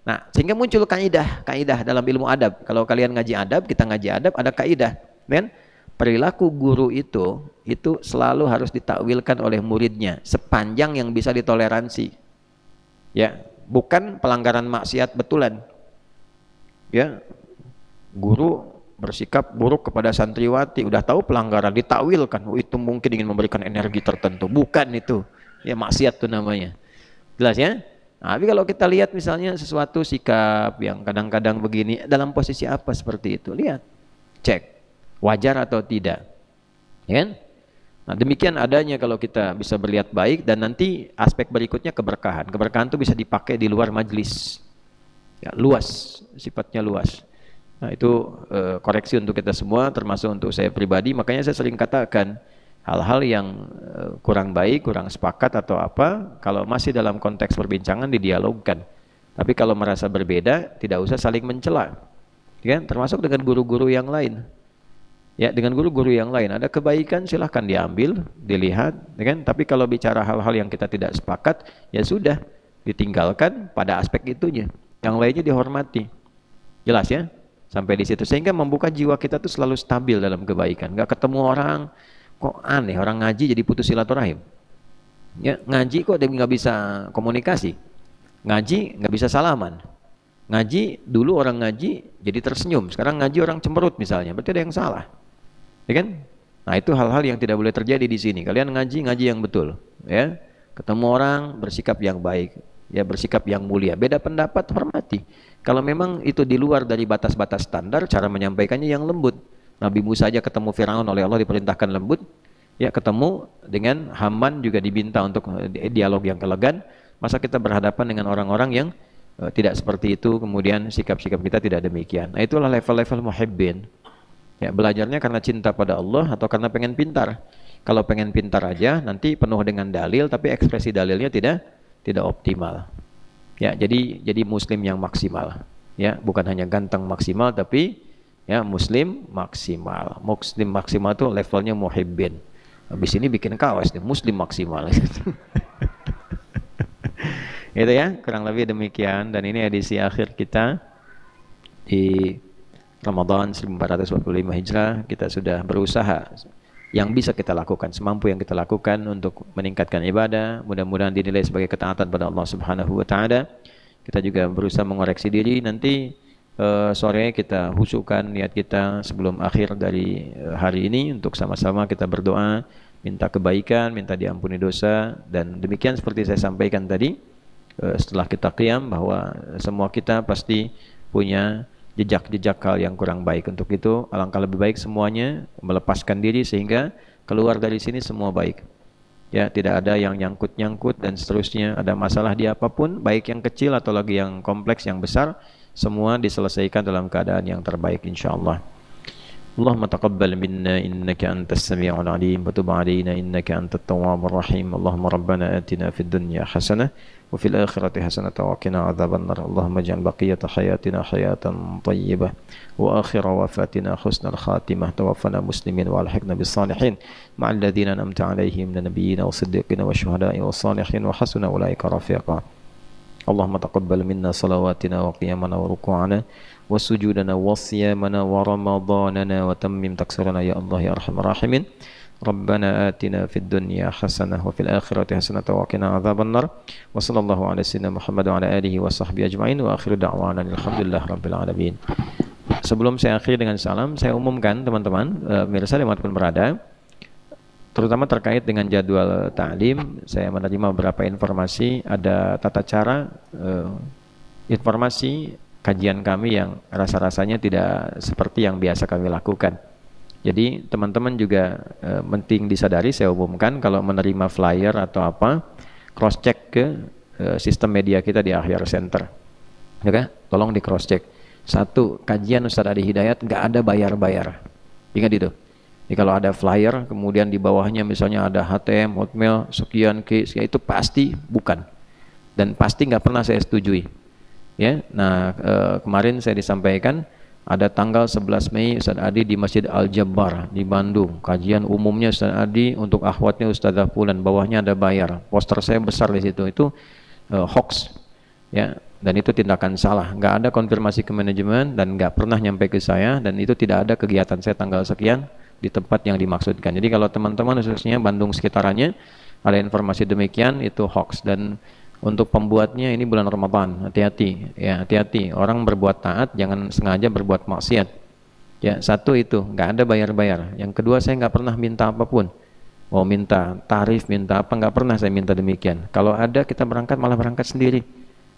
Speaker 1: Nah, sehingga muncul kaidah dalam ilmu adab. Kalau kalian ngaji adab, kita ngaji adab, ada kaidah, kan? Perilaku guru itu selalu harus ditakwilkan oleh muridnya sepanjang yang bisa ditoleransi. Ya, bukan pelanggaran maksiat betulan. Ya, guru bersikap buruk kepada santriwati, udah tahu pelanggaran, ditakwilkan, oh itu mungkin ingin memberikan energi tertentu. Bukan itu, ya maksiat itu namanya. Jelas ya? Nah, tapi kalau kita lihat misalnya sesuatu sikap yang kadang-kadang begini, dalam posisi apa seperti itu, lihat, cek, wajar atau tidak, ya kan? Nah, demikian adanya kalau kita bisa berlihat baik, dan nanti aspek berikutnya keberkahan. Keberkahan itu bisa dipakai di luar majelis, ya, luas, sifatnya luas. Nah, itu koreksi untuk kita semua, termasuk untuk saya pribadi. Makanya saya sering katakan, hal-hal yang kurang baik, kurang sepakat atau apa, kalau masih dalam konteks perbincangan didialogkan. Tapi kalau merasa berbeda, tidak usah saling mencela, ya, termasuk dengan guru-guru yang lain. Ya, dengan guru-guru yang lain ada kebaikan, silahkan diambil, dilihat, ya kan? Tapi kalau bicara hal-hal yang kita tidak sepakat, ya sudah, ditinggalkan pada aspek itunya. Yang lainnya dihormati. Jelas ya? Sampai di situ, sehingga membuka jiwa kita tuh selalu stabil dalam kebaikan. Gak ketemu orang, kok aneh, orang ngaji jadi putus silaturahim. Ya, ngaji kok dia nggak bisa komunikasi, ngaji nggak bisa salaman, ngaji dulu orang ngaji jadi tersenyum, sekarang ngaji orang cemberut misalnya, berarti ada yang salah, ya kan? Nah, itu hal-hal yang tidak boleh terjadi di sini. Kalian ngaji yang betul, ya. Ketemu orang bersikap yang baik, ya, bersikap yang mulia. Beda pendapat hormati. Kalau memang itu di luar dari batas-batas standar, cara menyampaikannya yang lembut. Nabi Musa aja ketemu Firaun oleh Allah diperintahkan lembut, ya, ketemu dengan Haman juga diminta untuk dialog yang elegan. Masa kita berhadapan dengan orang-orang yang tidak seperti itu, kemudian sikap-sikap kita tidak demikian. Nah, itulah level-level muhibbin. Ya, belajarnya karena cinta pada Allah atau karena pengen pintar. Kalau pengen pintar aja nanti penuh dengan dalil, tapi ekspresi dalilnya tidak optimal. Ya, jadi muslim yang maksimal. Ya, bukan hanya ganteng maksimal, tapi ya muslim maksimal. Muslim maksimal itu levelnya muhibbin. Habis ini bikin kaos nih, muslim maksimal. Itu ya, kurang lebih demikian. Dan ini edisi akhir kita di Ramadan 1445 Hijrah. Kita sudah berusaha yang bisa kita lakukan, semampu yang kita lakukan untuk meningkatkan ibadah. Mudah-mudahan dinilai sebagai ketaatan pada Allah Subhanahu wa taala. Kita juga berusaha mengoreksi diri. Nanti sore kita husukkan niat kita sebelum akhir dari hari ini untuk sama-sama kita berdoa, minta kebaikan, minta diampuni dosa. Dan demikian seperti saya sampaikan tadi, setelah kita qiyam, bahwa semua kita pasti punya jejak-jejak hal yang kurang baik. Untuk itu alangkah lebih baik semuanya melepaskan diri sehingga keluar dari sini semua baik. Ya, tidak ada yang nyangkut-nyangkut dan seterusnya. Ada masalah di apapun, baik yang kecil atau lagi yang kompleks, yang besar, semua diselesaikan dalam keadaan yang terbaik insyaallah. اللهم تقبل منا إنك أنت السميع العليم وتب علينا إنك أنت التواب الرحيم اللهم ربنا آتنا في الدنيا حسنة وفي الآخرة حسنة وقنا عذاب النار اللهم اجعل بقية حياتنا حياة طيبة وآخر وفاتنا حسن الخاتمة توفنا مسلمين والحقنا بالصالحين مع الذين أنعمت عليهم من النبيين والصديقين والشهداء والصالحين وحسن أولئك رفيقا اللهم تقبل منا صلواتنا وقيامنا وركوعنا وسجودنا وصيامنا ورمضاننا وتمم تقصيرنا يا الله يا أرحم الراحمين ربنا آتنا في الدنيا حسنة وفي الآخرة حسنة وقنا عذاب النار وصلى الله على سيدنا محمد وعلى آله وصحبه أجمعين وآخر دعوانا الحمد لله رب العالمين. Sebelum saya akhiri dengan salam, saya umumkan teman-teman pemirsa dimanapun berada, terutama terkait dengan jadwal ta'lim. Saya menerima beberapa informasi, ada tata cara informasi kajian kami yang rasa-rasanya tidak seperti yang biasa kami lakukan. Jadi teman-teman juga penting disadari, saya umumkan, kalau menerima flyer atau apa, cross check ke sistem media kita di Akhyar Center. Oke, tolong di cross check. Satu, kajian Ustaz Adi Hidayat nggak ada bayar-bayar. Ingat itu. Jadi kalau ada flyer, kemudian di bawahnya misalnya ada HTM, Hotmail, sekian, itu pasti bukan. Dan pasti nggak pernah saya setujui. Ya, nah kemarin saya disampaikan ada tanggal 11 Mei Ustaz Adi di Masjid Al-Jabbar di Bandung. Kajian umumnya Ustaz Adi untuk akhwatnya Ustazah Fulan, bawahnya ada bayar. Poster saya besar di situ. Itu hoax. Ya, dan itu tindakan salah. Nggak ada konfirmasi ke manajemen dan nggak pernah nyampe ke saya, dan itu tidak ada kegiatan saya tanggal sekian di tempat yang dimaksudkan. Jadi kalau teman-teman khususnya Bandung sekitarannya ada informasi demikian, itu hoax. Dan untuk pembuatnya ini bulan Ramadan, hati-hati ya, hati-hati. Orang berbuat taat jangan sengaja berbuat maksiat. Ya, satu itu, nggak ada bayar-bayar. Yang kedua, saya nggak pernah minta apapun. Mau minta tarif, minta apa, nggak pernah saya minta demikian. Kalau ada, kita berangkat malah berangkat sendiri.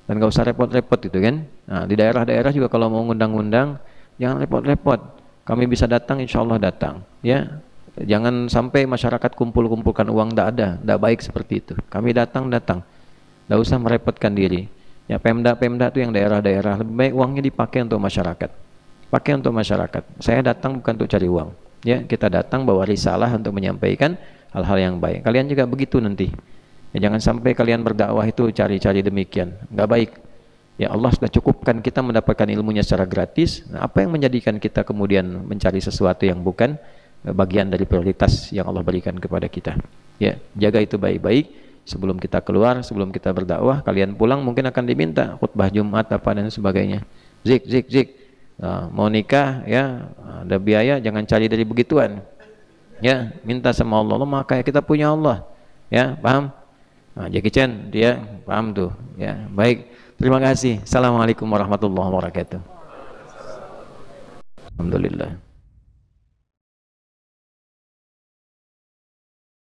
Speaker 1: Dan nggak usah repot-repot gitu kan. Nah, di daerah-daerah juga kalau mau ngundang-undang, jangan repot-repot. Kami bisa datang, insya Allah datang. Ya, jangan sampai masyarakat kumpul-kumpulkan uang, nggak baik seperti itu. Kami datang, nggak usah merepotkan diri. Ya, Pemda itu yang daerah-daerah, lebih baik uangnya dipakai untuk masyarakat. Pakai untuk masyarakat. Saya datang bukan untuk cari uang. Ya, kita datang bawa risalah untuk menyampaikan hal-hal yang baik. Kalian juga begitu nanti. Ya, jangan sampai kalian berdakwah itu cari-cari demikian. Nggak baik. Ya, Allah sudah cukupkan kita mendapatkan ilmunya secara gratis. Nah, apa yang menjadikan kita kemudian mencari sesuatu yang bukan bagian dari prioritas yang Allah berikan kepada kita? Ya, jaga itu baik-baik. Sebelum kita keluar, sebelum kita berdakwah, kalian pulang mungkin akan diminta khutbah Jumat apa dan sebagainya. Zik. Mau nikah ya ada biaya, jangan cari dari begituan. Ya, minta sama Allah, Allah maka kita punya Allah. Ya, paham? Nah, Jackie Chan dia paham tuh. Ya, baik. Terima kasih. Assalamualaikum warahmatullahi wabarakatuh. Alhamdulillah.